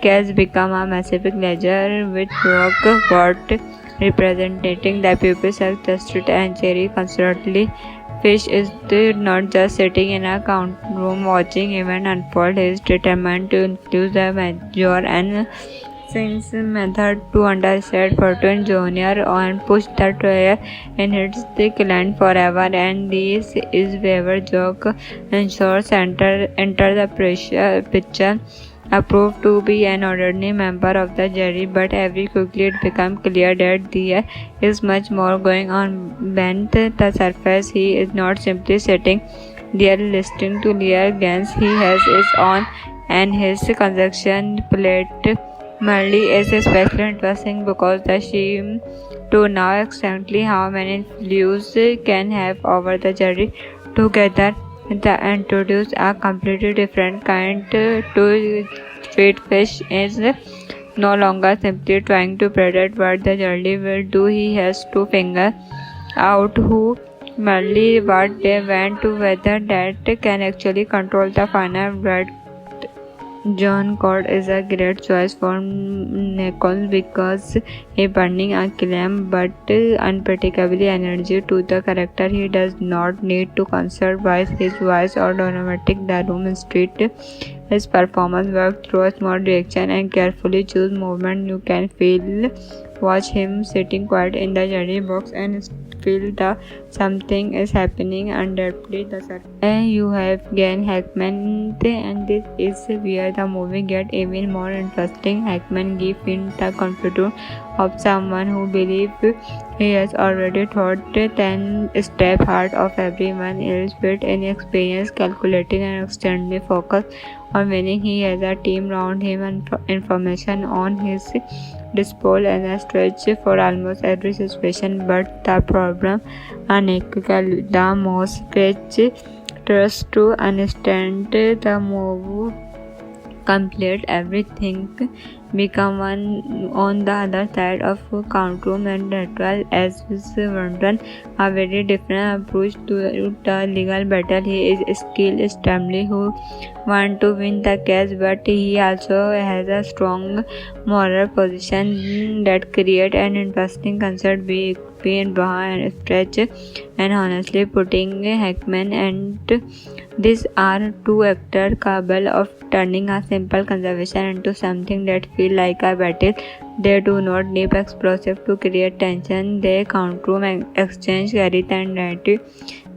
case became a massive ledger with rock court representing the pupils of justice and Jerry constantly. Fish is not just sitting in a count room watching event unfold. He is determined to influence the major and Singh's method to understand Fortune Jr. and push the trial and hits the client forever, and this is where joke ensures enter the picture. Approved to be an ordinary member of the jury, but very quickly it becomes clear that there is much more going on beneath the surface. He is not simply sitting there listening to Lear games. He has his own and his construction plate. Merely is especially interesting because the shame to know exactly how many views can have over the jury. Together, they introduce a completely different kind to street fish is no longer simply trying to predict what the jury will do. He has to figure out who merely what they want to whether that can actually control the final verdict. John Cord is a great choice for Nichols because he burning a calm but unpredictable energy to the character. He does not need to conserve his voice or dramatic the room instead. His performance works through a small direction and carefully choose movement. You can watch him sitting quiet in the jury box and feel that something is happening underneath the surface. You have Gene Hackman, and this is where the movie gets even more interesting. Hackman gives in the confidence of someone who believes he has already thought 10 step ahead of everyone else, with inexperience, calculating, and extremely focused on winning. He has a team around him and information on his disposal and a stretch for almost every situation. But the problem, unequivocally, the most stretch trust to understand the move complete everything become one on the other side of courtroom and neutral as Vernon a very different approach to the legal battle. He is skilled extremely who want to win the case, but he also has a strong moral position that create an interesting concert between Baha and Stretch, and honestly putting Hackman and these are two actors capable of turning a simple conversation into something that feels like a battle. They do not need explosive to create tension. They courtroom exchange carry the narrative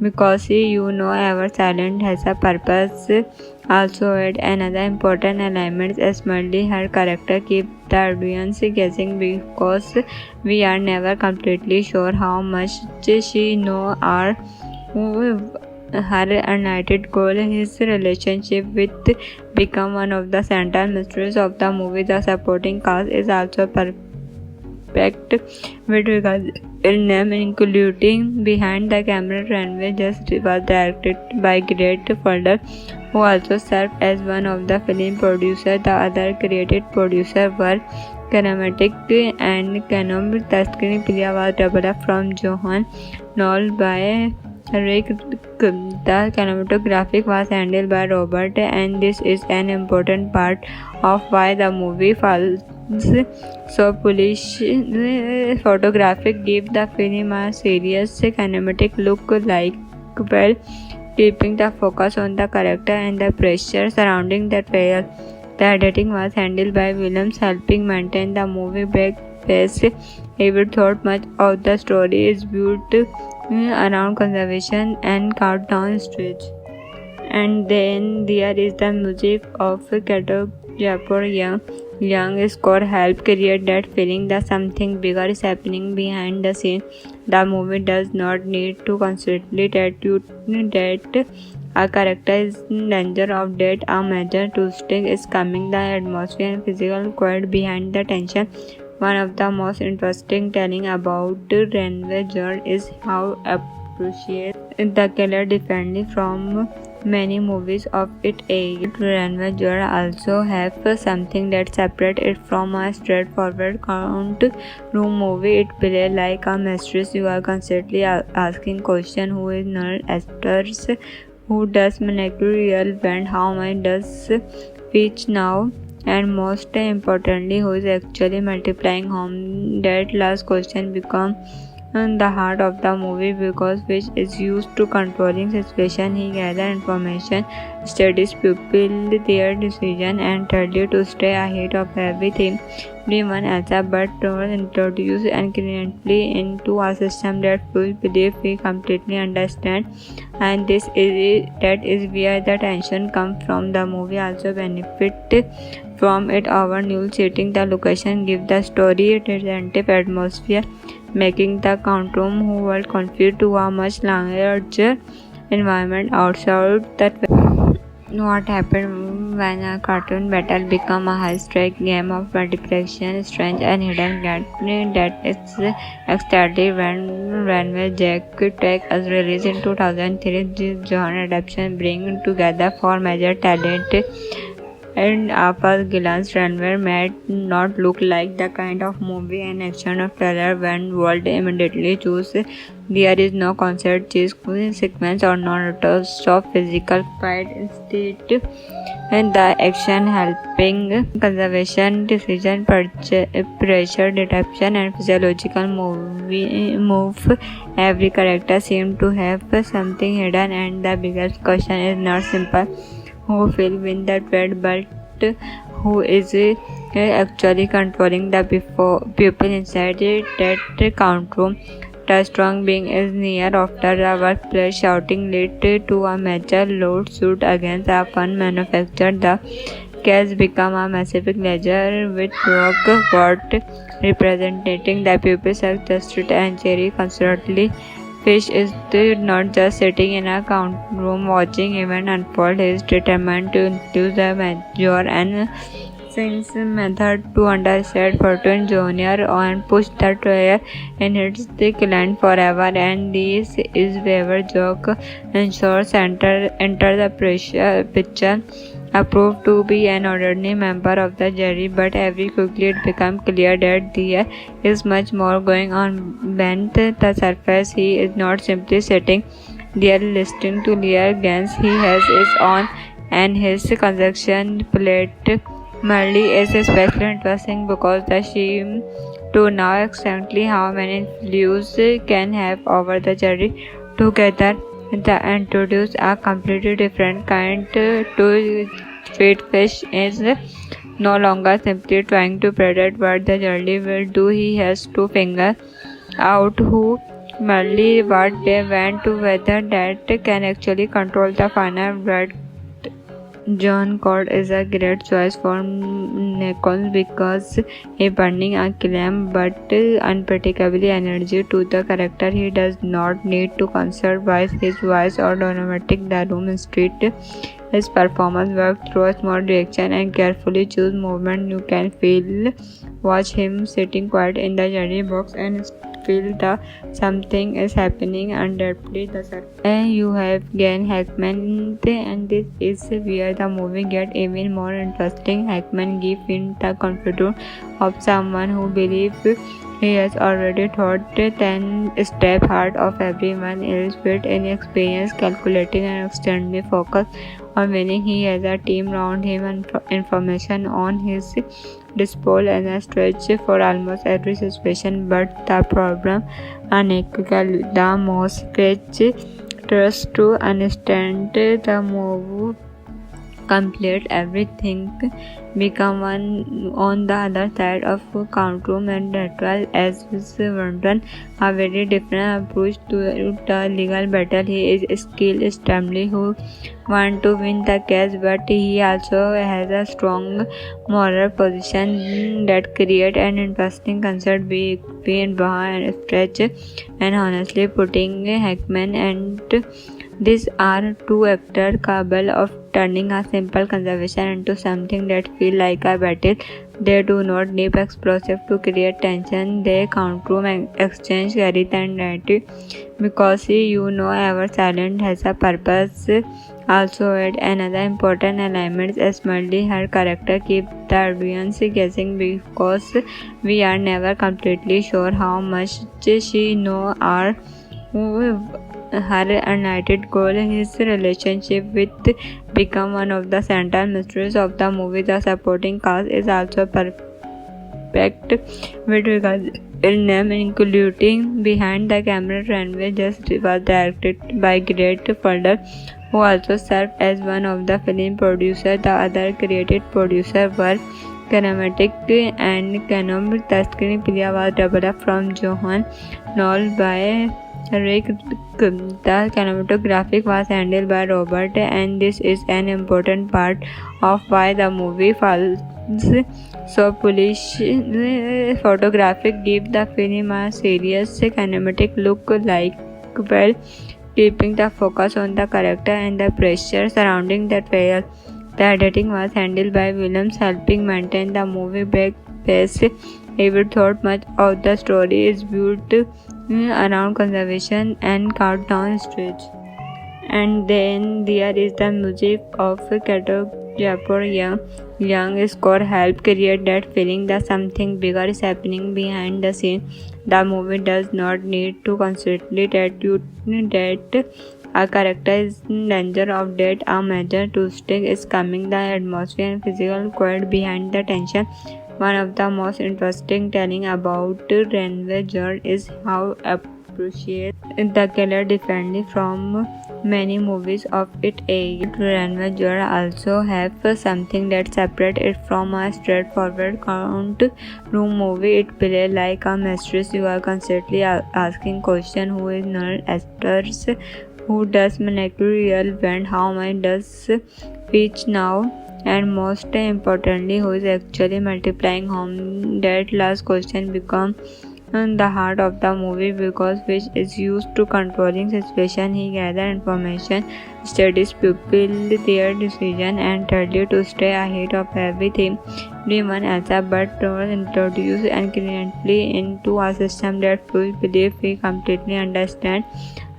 because our silence has a purpose. Also, add another important element as Smiley, her character keep the audience guessing because we are never completely sure how much she knows or her united goal. His relationship with become one of the central mysteries of the movie. The supporting cast is also perfect with regards name, including behind the camera. Runway just was directed by Great Folder, who also served as one of the film producers. The other creative producers were Cinematic and Canon. The screenplay was developed from Johan Knoll by Rick. The cinematography was handled by Robert, and this is an important part of why the movie falls so polish. Photographic give the film a serious cinematic look, like well keeping the focus on the character and the pressure surrounding the trial. The editing was handled by Williams, helping maintain the movie back pace. He thought much of the story is built around conservation and countdown stage. And then there is the music of Kato Japor Young, young score help create that feeling that something bigger is happening behind the scene. The movie does not need to constantly tell you that a character is in danger or that a major twisting is coming. The atmosphere and physical quiet behind the tension. One of the most interesting telling about Renway Jord is how appreciate the killer differently from many movies of its age. Renway Jord also have something that separates it from a straightforward count room movie. It plays like a mistress. You are constantly asking questions: who is Null Esters? Who does Manekru real band? How much does Peach now? And most importantly, who is actually multiplying home? That last question becomes the heart of the movie because which is used to controlling situation. He gathers information, studies people, their decision, and tells you to stay ahead of everything. Everyone else, but was introduced incrementally into a system that we believe we completely understand, and that is where the tension comes from. The movie also benefit from its over new setting. The location gives the story a representative atmosphere, making the courtroom world confused to a much larger environment outside that. What happened when a cartoon battle became a high-stakes game of multiplication, strange and hidden gameplay that is exactly when Runaway Jack Tech was released in 2003. This genre adaptation brings together four major talent, and at first glance Runaway might not look like the kind of movie an action of thriller when world immediately choose. There is no concert chase sequence or non-stop physical fight. Instead, and the action helping conservation, decision, pressure detection, and physiological move. Every character seems to have something hidden, and the biggest question is not simple who will win the thread, but who is actually controlling the people inside that count room. The strong being is near after a workplace shouting led to a major lawsuit against a fund manufacturer. The case became a massive ledger with Rock Court representing the people's justice and Jerry constantly. Fish is not just sitting in a count room watching event unfold. He is determined to influence the major and Singh's method to understand Fortune Jr. and push the trial and hits the client forever. And this is where Jock ensures enter the picture. Approved to be an ordinary member of the jury, but very quickly it becomes clear that there is much more going on beneath the surface. He is not simply sitting there listening to Lear games. He has his own and his construction plate. Merely is especially interesting because the shame to know exactly how many influence can have over the jury. Together, they introduce a completely different kind to street fish is no longer simply trying to predict what the jury will do. He has to figure out who merely what they want to whether that can actually control the final verdict. John Cord is a great choice for Nichols because he burning a calm but unpredictable energy to the character. He does not need to conserve his voice or dramatic the room instead. His performance works through a small reaction and carefully choose movement. You can watch him sitting quiet in the jury box and feel the something is happening underneath the surface. You have Gene Hackman, and this is where the movie gets even more interesting. Hackman gives in the confidence of someone who believes he has already thought 10 step ahead of everyone else with inexperience, calculating and extremely focused on winning. He has a team around him and information on his disposal and a stretch for almost every situation. But the problem, unequivocally, the most sketch trust to understand the move complete everything become one on the other side of courtroom and trial as Vernon a very different approach to the legal battle. He is skilled Stanley who want to win the case, but he also has a strong moral position that create an interesting concert between Baha and Stretch, and honestly putting Hackman and these are two actors capable of turning a simple conversation into something that feels like a battle. They do not need explosive to create tension. They courtroom exchange carry the narrative because our silence has a purpose. Also, add another important element is Smiley. Her character keeps the audience guessing because we are never completely sure how much she knows or her united goal. His relationship with become one of the central mysteries of the movie. The supporting cast is also perfect with regards to name, including behind the camera. Runway Just was directed by Greg Fulder, who also served as one of the film producers. The other creative producers were Cinematic and Canon. The screenplay was developed from Johan Knoll by Rick. The cinematography was handled by Robert, and this is an important part of why the movie falls so polish. Photography gives the film a serious cinematic look, like well keeping the focus on the character and the pressure surrounding the trial. The editing was handled by Williams, helping maintain the movie back pace. Even thought much of the story is built around conservation and countdown stage. And then there is the music of Kato Japur Young. Young score help create that feeling that something bigger is happening behind the scene. The movie does not need to constantly tell you that a character is in danger of death. A major twist is coming. The atmosphere and physical quiet behind the tension. One of the most interesting telling about Renway Jord is how appreciate the killer differently from many movies of its age. Renway Jord also have something that separates it from a straightforward courtroom movie. It plays like a mistress. You are constantly asking questions: who is Null Esters? Who does Manekru real band? How much does Peach now? And most importantly, who is actually multiplying home? That last question becomes the heart of the movie because which is used to controlling situation. He gathers information, studies people, their decision, and tells you to stay ahead of everything. Everyone else, but was introduced accidentally into a system that we believe we completely understand.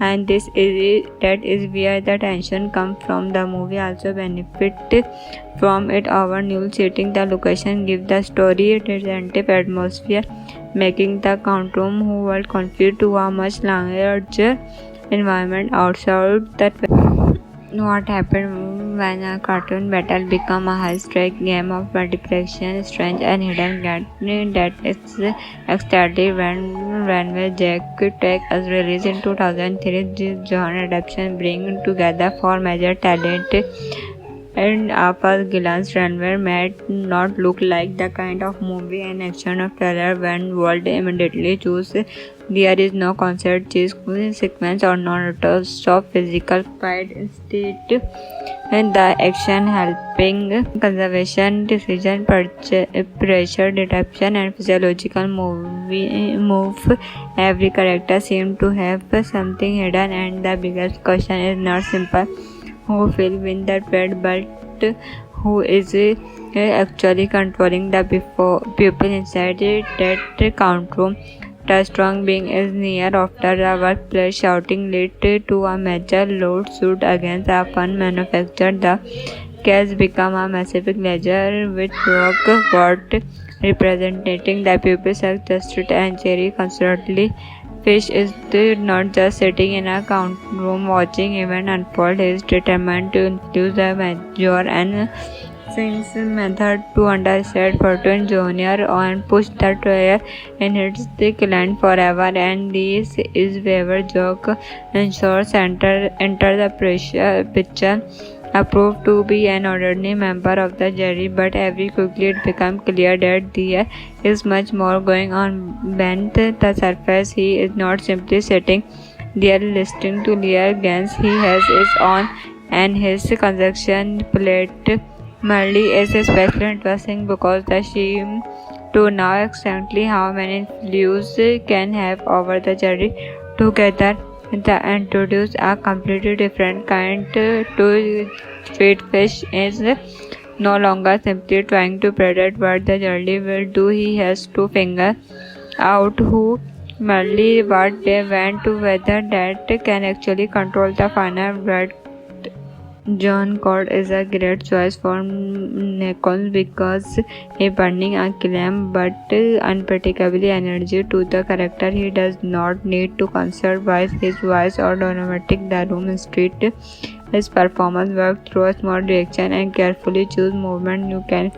And that is where the tension comes from. The movie also benefit from it over new setting. The location gives the story a representative atmosphere, making the courtroom who were confused to a much larger environment outside that. What happened when a cartoon battle became a high-stakes game of multiplication, strange and hidden gathering that is started when Runway Jack Tech was released in 2003. This genre adaptation brings together four major talent, and at first glance Runway might not look like the kind of movie and action of trailer when world immediately choose. There is no concert chase sequence or non-stop physical fight. Instead, and the action helping conservation, decision, pressure, detection, and physiological move. Every character seems to have something hidden, and the biggest question is not simple who will win the trade, but who is actually controlling the people inside that courtroom. The strong being is near after the workplace shouting led to a major lawsuit against a fund manufacturer. The case became a massive ledger with Rock Court representing the people's justice and Jerry constantly. Fish is not just sitting in a courtroom watching event unfold. He is determined to influence the major and Singh's method to understand Fortune Jr. and push the trial and hits the client forever. And this is where joke ensures enter the picture. proved to be an ordinary member of the jury, but very quickly it became clear that there is much more going on beneath the surface. He is not simply sitting there listening to Lear Gans. He has his own and his construction plate merely is especially interesting because the shame to know exactly how many views can have over the jury together. The introduce a completely different kind to street fish is no longer simply trying to predict what the jury will do. He has to figure out who merely what they want to whether that can actually control the final verdict. John Cord is a great choice for Nichols because he burning a calm but unpredictable energy to the character. He does not need to conserve his voice or dramatic the room street. His performance works through a small reaction and carefully choose movement. You can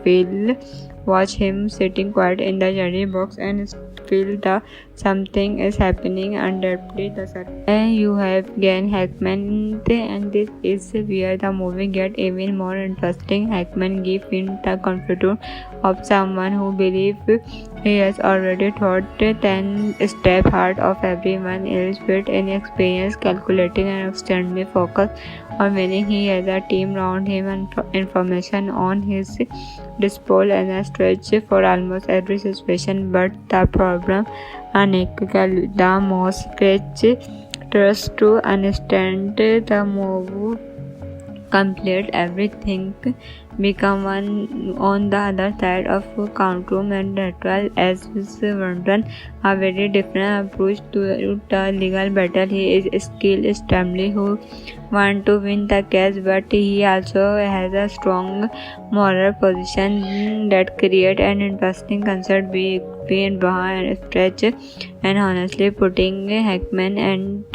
watch him sitting quiet in the jury box and feel the something is happening underneath the surface. You have Gene Hackman, and this is where the movie gets even more interesting. Hackman gives him the confidence of someone who believes he has already thought 10 step ahead of everyone else, with inexperience, calculating, and extremely focused on winning. He has a team around him and information on his disposal and a stretch for almost every situation. But the problem, the most sketch trust to understand the move complete everything become one on the other side of courtroom and trial as Vernon a very different approach to the legal battle. He is skilled extremely who want to win the case, but he also has a strong moral position that create an interesting concert between Baha and Stretch, and honestly putting Hackman and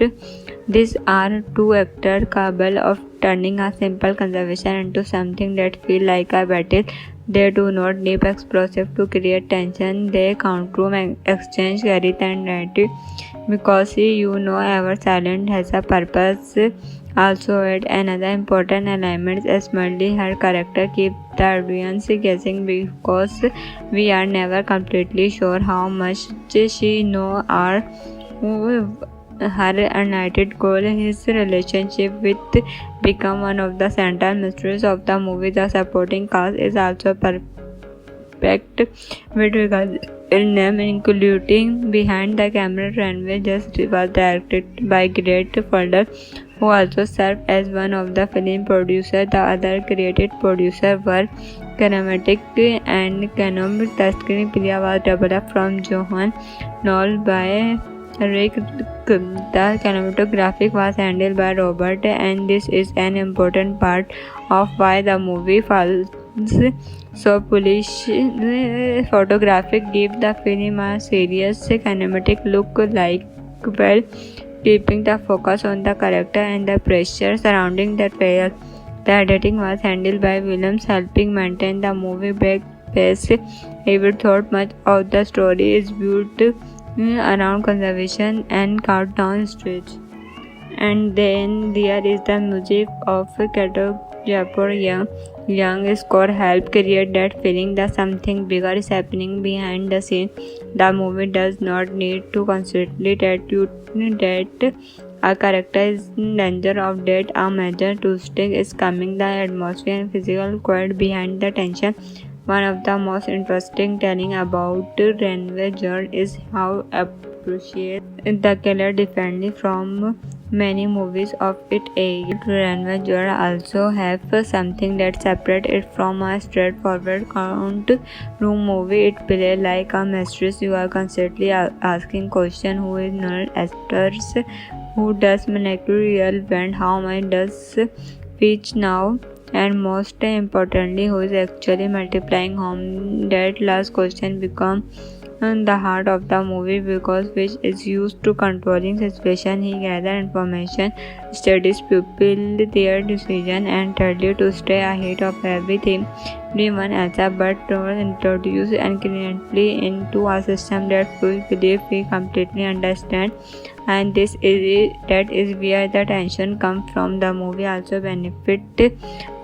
these are two actors capable of turning a simple conversation into something that feels like a battle. They do not need explosive to create tension. They courtroom exchange carry the narrative because our silence has a purpose. Also, add another important element is Merle. Her character keeps the audience guessing because we are never completely sure how much she knows or her united goal. His relationship with become one of the central mysteries of the movie. The supporting cast is also perfect with regards to name, including behind the camera. Runway Just was directed by Greg Folder, who also served as one of the film producers. The other creative producers were Cinematic and Canon. The screenplay was developed from Johan Knoll by Rick. The cinematography was handled by Robert, and this is an important part of why the movie falls so polish. Photographic give the film a serious cinematic look, like well keeping the focus on the character and the pressure surrounding the trial. The editing was handled by Williams, helping maintain the movie back pace. He thought much of the story is built around conservation and countdown stage. And then there is the music of Kato Japur Young. Young score help create that feeling that something bigger is happening behind the scene. The movie does not need to constantly tell you that a character is in danger of death. A major twist is coming. The atmosphere and physical quiet behind the tension. One of the most interesting telling about Renway Jord is how appreciate the killer differently from many movies of its age. Renway Jord also have something that separates it from a straightforward courtroom movie. It plays like a mystery. You are constantly asking questions: who is Null Esters? Who does Maneki real went? How much does Peach now? And most importantly, who is actually multiplying home? That last question becomes the heart of the movie because which is used to controlling situation. He gathers information, studies people, their decision, and tells you to stay ahead of everyone else, but introduce incrementally into a system that we believe we completely understand. And that is where the tension comes from. The movie also benefit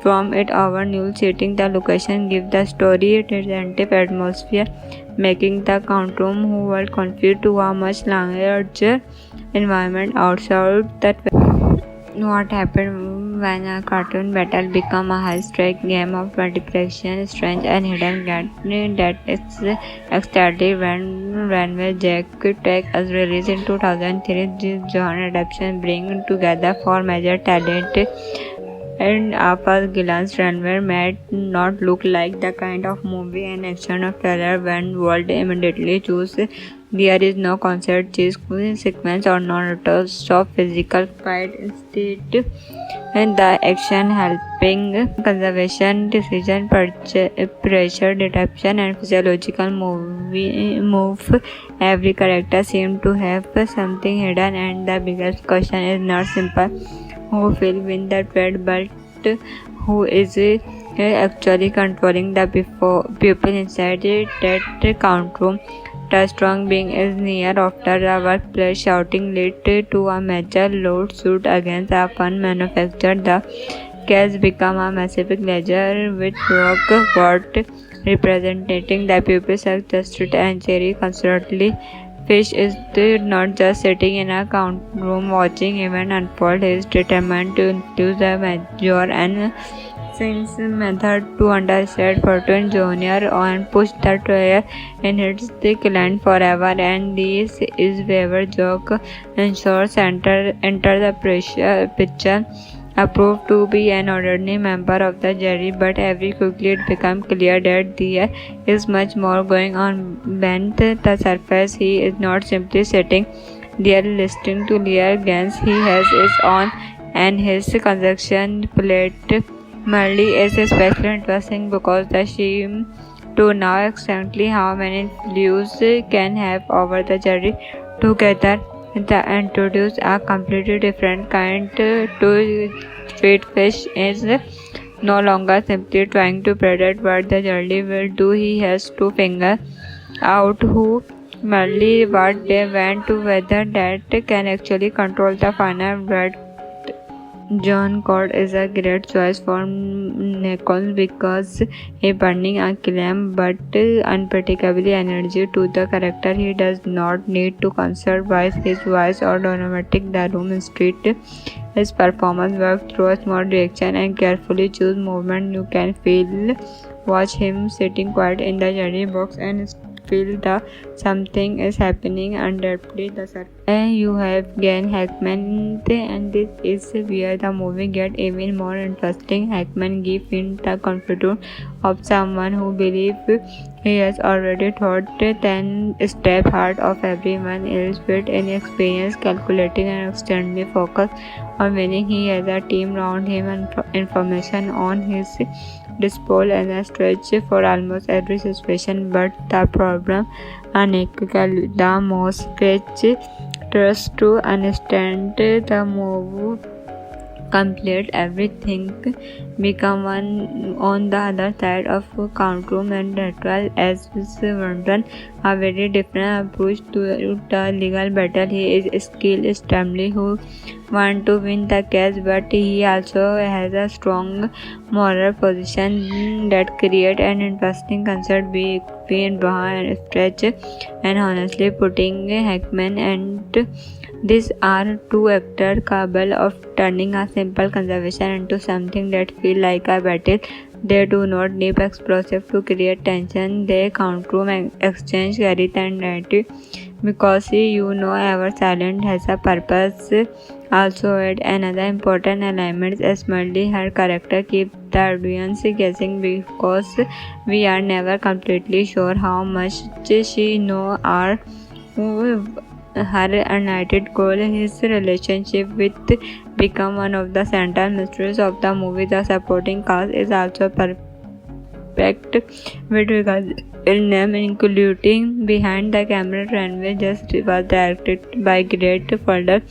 from it over new setting. The location give the story a representative atmosphere, making the courtroom who were confused to a much larger environment outside that. What happened when a cartoon battle become a high-stakes game of multiplication, strange and hidden game that is started when Runaway Jack Tech was released in 2003. This genre adaptation bring together four major talent, and at first glance Runaway might not look like the kind of movie and action of terror when world immediately choose. There is no concert chase sequence or non-stop physical fight. Instead, and the action helping conservation, decision pressure detection, and physiological move. Every character seems to have something hidden, and the biggest question is not simple who will win the thread, but who is actually controlling the people inside that count room. The strong being is near after a workplace shouting led to a major lawsuit against a fund manufacturer. The case became a massive ledger with rock court representing the pupils of justice and Jerry constantly. Fish is not just sitting in a count room watching event unfold. He is determined to influence the major and since method to understand Fortune Jr. and push the trial and hits the client forever. And this is where joke ensures enter the picture. Approved to be an ordinary member of the jury, but very quickly it becomes clear that there is much more going on beneath the surface. He is not simply sitting there listening to Lear games. He has his own and his construction plate. Merely is especially interesting because the seem to know exactly how many views can have over the jury. Together, they introduce a completely different kind to sweet fish is no longer simply trying to predict what the jury will do. He has to figure out who merely what they want to whether that can actually control the final verdict. John Cord is a great choice for Nichols because he burning a calm but unpredictable energy to the character. He does not need to conserve his voice or dramatic the room instead. His performance works through a small reaction and carefully choose movement. You can watch him sitting quiet in the jury box and feel the something is happening underneath the surface. You have Gene Hackman, and this is where the movie gets even more interesting. Hackman gives in the confidence of someone who believes he has already thought 10 step ahead of everyone else with inexperience, calculating and extremely focused on winning. He has a team around him and information on his disposal and a stretch for almost every situation. But the problem, unequivocally, the most sketch trust to understand the move complete everything become one on the other side of courtroom and ritual as Vernon a very different approach to the legal battle. He is skilled extremely who want to win the case, but he also has a strong moral position that create an interesting concert between Baha and Stretch and honestly putting Hackman and these are two actors capable of turning a simple conversation into something that feels like a battle. They do not need explosive to create tension. They courtroom exchange carry the narrative because our silence has a purpose. Also, add another important element is Merle. Her character keeps the audience guessing because we are never completely sure how much she knows or her united goal. His relationship with become one of the central mysteries of the movie. The supporting cast is also perfect with regards in name, including Behind the Camera. Ranveer Just was directed by Great Folder,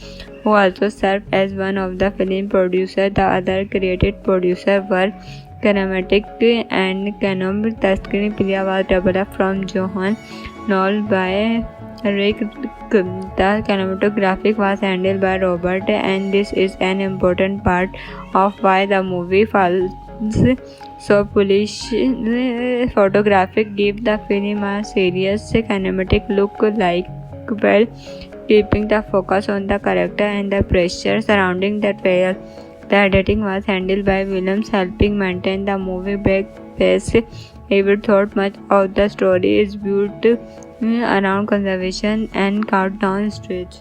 who also served as one of the film producers. The other creative producers were Cinematic and Canon. The screenplay was developed from Johan Knoll by Rick. The cinematography was handled by Robert, and this is an important part of why the movie falls so polish. Photographic give the film a serious cinematic look, like well keeping the focus on the character and the pressure surrounding the trailer. The editing was handled by Williams, helping maintain the movie back pace. Even thought much of the story is built around conservation and countdown stage.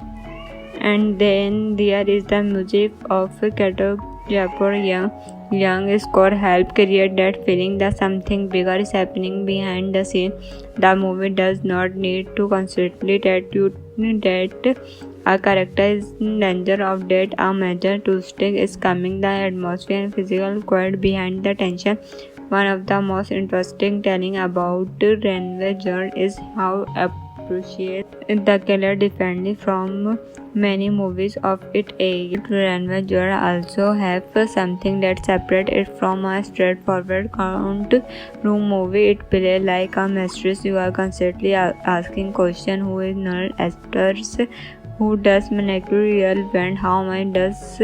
And then there is the music of Kato Japur. Young score helped create that feeling that something bigger is happening behind the scene. The movie does not need to constantly tell you that a character is in danger of death. A major twist is coming. The atmosphere and physical quiet behind the tension. One of the most interesting telling about Ranveer Jord is how appreciate the killer differently from many movies of its age. Ranveer Jord also have something that separates it from a straightforward courtroom movie. It plays like a mistress. You are constantly asking questions: who is Null Esters? Who does Manekru real went? How much does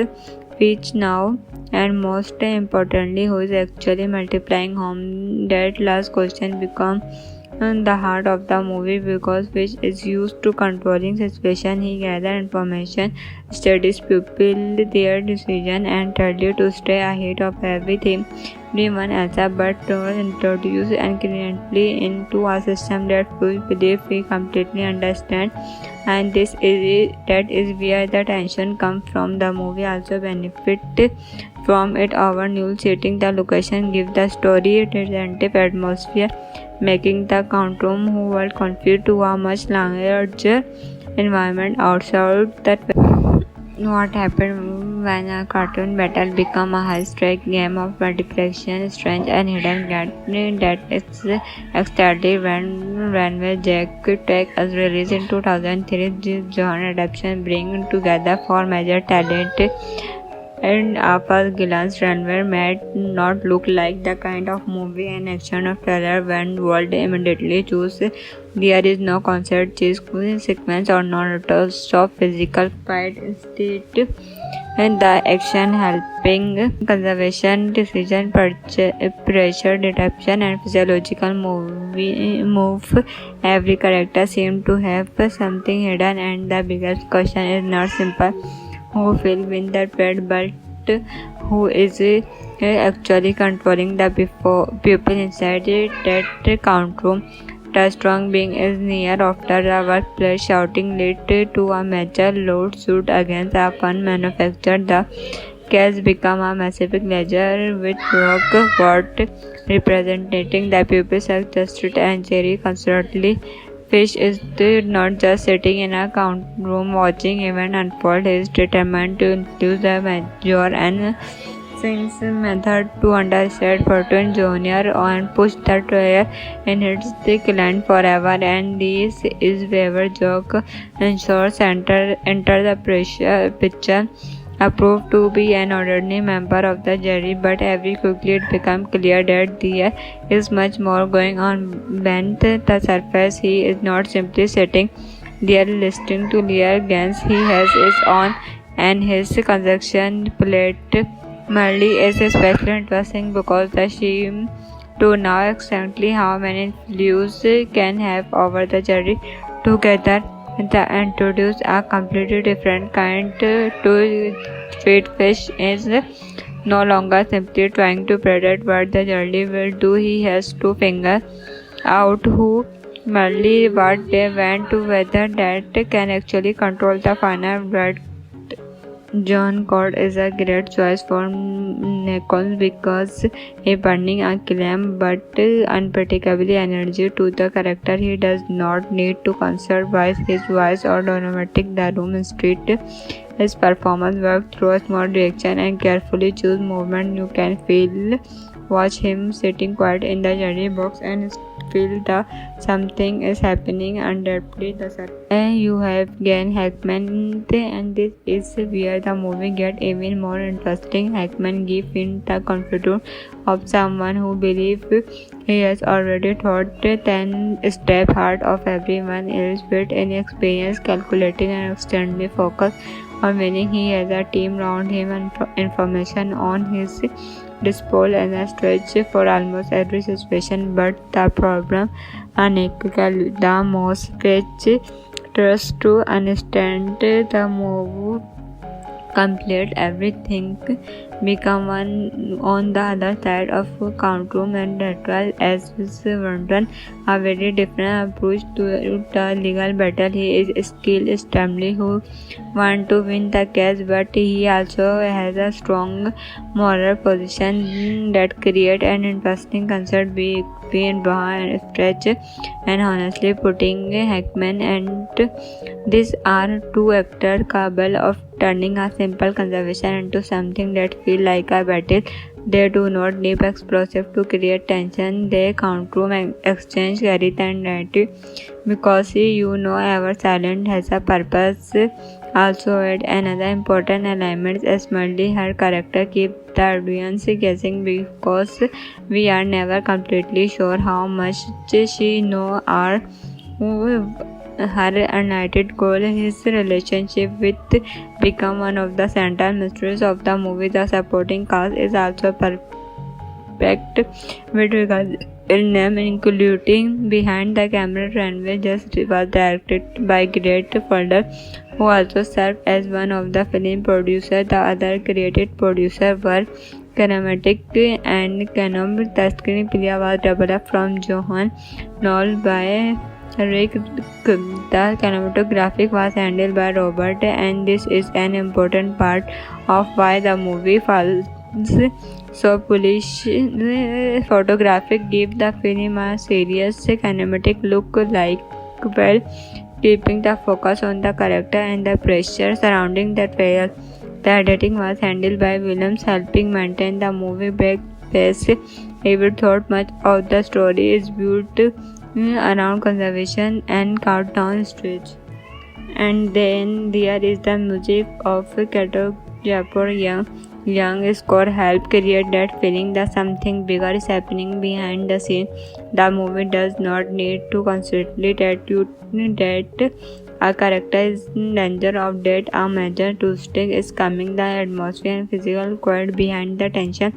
Peach now? And most importantly, who is actually multiplying home? That last question becomes the heart of the movie, because Fish is used to controlling situation. He gathers information, studies people, their decision, and tells you to stay ahead of everyone else, but introduce incrementally into a system that we believe we completely understand. And that is where the tension comes from. The movie also benefits from it over new setting. The location gives the story a representative atmosphere, making the courtroom who were confused to a much larger environment outside that. What happened when a cartoon battle became a high-stakes game of multiplication, strange and hidden gameplay that is extended when Ranveer Jack Tech was released in 2003. This genre adaptation bring together four major talent, and at first glance, Ranveer might not look like the kind of movie and action of trailer when world immediately choose. There is no concert chase sequence or non-stop physical fight. Instead, and the action helping conservation, decision, pressure detection, and physiological move. Every character seems to have something hidden, and the biggest question is not simple who will win the fight, but who is actually controlling the people inside that count room. The strong being is near after the workplace shouting led to a major lawsuit against a fund manufacturer. The case became a massive ledger with rock court representing the people of justice and jury constantly. Fish is not just sitting in a count room watching event unfold. He is determined to influence the major and Singh's method to understand Fortune Jr. and push the trial and hits the client forever. And this is where joke ensures enter the picture. Approved to be an ordinary member of the jury, but very quickly it becomes clear that there is much more going on beneath the surface. He is not simply sitting there listening to Lear Gans. He has his own and his construction plate. Merely is especially interesting because the seem to know exactly how many views can have over the jury. Together, they introduce a completely different kind to feed. Fish is no longer simply trying to predict what the jury will do. He has to figure out who merely what they want to, whether that can actually control the final verdict. John Code is a great choice for Nichols because he burning a calm but unpredictable energy to the character. He does not need to conserve his voice or dramatic the room instead. His performance works through a small reaction and carefully choose movement. You can watch him sitting quiet in the jury box and feel that something is happening underneath the surface. You have Gene Hackman, and this is where the movie gets even more interesting. Hackman gives in the confidence of someone who believes he has already thought 10 steps ahead of everyone else, with inexperience, calculating, and extremely focused on winning. He has a team around him and information on his disposal and a stretch for almost every situation. But the problem, unequivocally, the most stretch trust to understand the move complete everything become one on the other side of courtroom, and that was as Vernon a very different approach to the legal battle. He is skilled extremely who want to win the case, but he also has a strong moral position that create an interesting concert between Braun and Stretch, and honestly putting Hackman and these are two actors capable of turning a simple conversation into something that feels like a battle. They do not need explosive to create tension. They courtroom exchange carry the narrative because our silence has a purpose. Also, add another important element is Smiley. Her character keeps the audience guessing because we are never completely sure how much she knows or her united goal. His relationship with become one of the central mysteries of the movie. The supporting cast is also perfect with regards in name, including behind the camera. Runway Just was directed by Greg Folder, who also served as one of the film producers. The other creative producers were Cinematic and Canon. The screenplay was developed from Johan Knoll by Rick. The cinematography was handled by Robert, and this is an important part of why the movie falls so polish. Photography gives the film a serious cinematic look, like well keeping the focus on the character and the pressure surrounding the trial. The editing was handled by Williams, helping maintain the movie back pace. Even thought much of the story is built around conservation and countdown stage. And then there is the music of Kato Japur Young. Young score help create that feeling that something bigger is happening behind the scene. The movie does not need to constantly tell you that a character is in danger of death. A major twist is coming. The atmosphere and physical quiet behind the tension.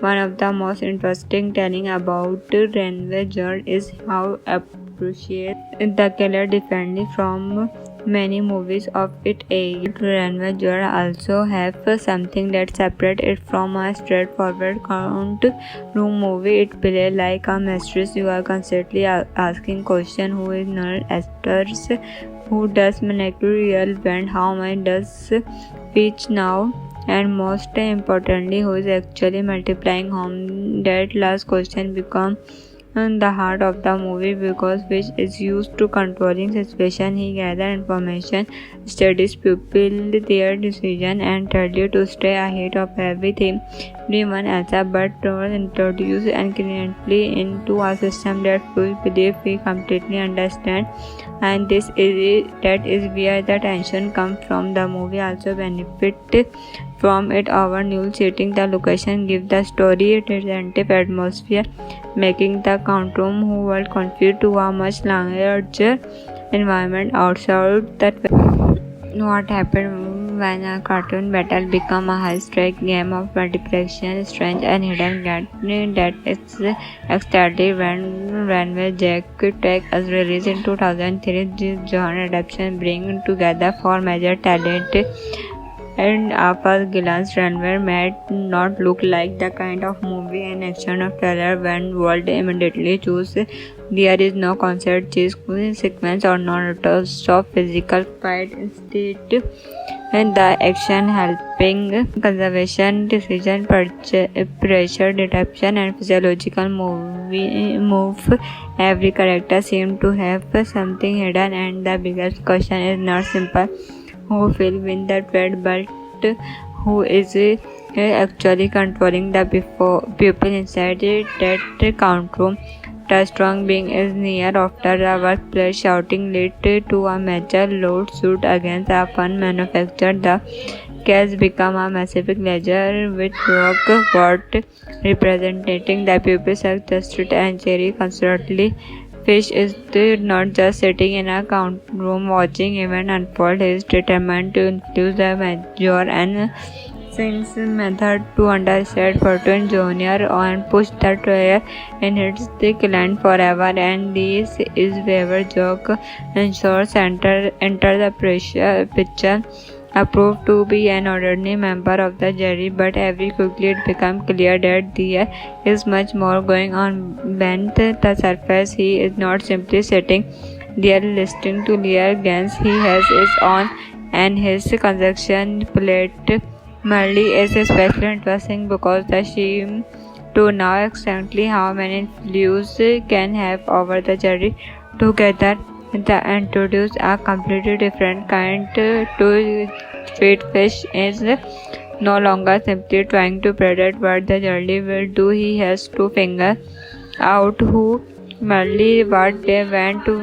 One of the most interesting telling about Renway Jord is how appreciate the killer differently from many movies of its age. Renway Jord also have something that separates it from a straightforward courtroom movie. It plays like a mistress. You are constantly asking questions: who is Null Esters? Who does Maneki real band? How much does Peach now? And most importantly, who is actually multiplying home? That last question becomes the heart of the movie because which is used to controlling situation. He gathers information, studies people, their decision, and tells you to stay ahead of everyone else, but was introduced incrementally into a system that we believe we completely understand. And that is where the tension comes from. The movie also benefits from it over new setting. The location gives the story a representative atmosphere, making the courtroom who were confused to a much larger environment outside that. What happened when a cartoon battle became a high-stakes game of multiplication, strange and hidden gameplay that is extended when Runway Jack Tech was released in 2003. This genre adaptation brings together four major talent, and at first glance Runway might not look like the kind of movie an action of trailer when world immediately choose. There is no concert chase sequence or non-stop physical fight. Instead, and the action helping conservation, decision, pressure detection, and physiological move. Every character seems to have something hidden, and the biggest question is not simple who will win the trade, but who is actually controlling the people inside that courtroom. a strong being is near after a workplace shouting led to a major lawsuit against a fun manufacturer. The case became a massive ledger which broke what representing the people's justice and Jerry constantly Fish is not just sitting in a count room watching event unfold. He is determined to influence the major and since method to understand Fortune Jr. and push the trial and hits the client forever. And this is where joke ensures enter the picture. Approved to be an ordinary member of the jury, but very quickly it became clear that there is much more going on beneath the surface. He is not simply sitting there listening to Lear Gans. He has his own and his consumption plate. Merely is especially interesting because the she to know exactly how many influence can have over the jury together. They introduce a completely different kind to feed fish is no longer simply trying to predict what the jury will do. He has to figure out who merely what they want to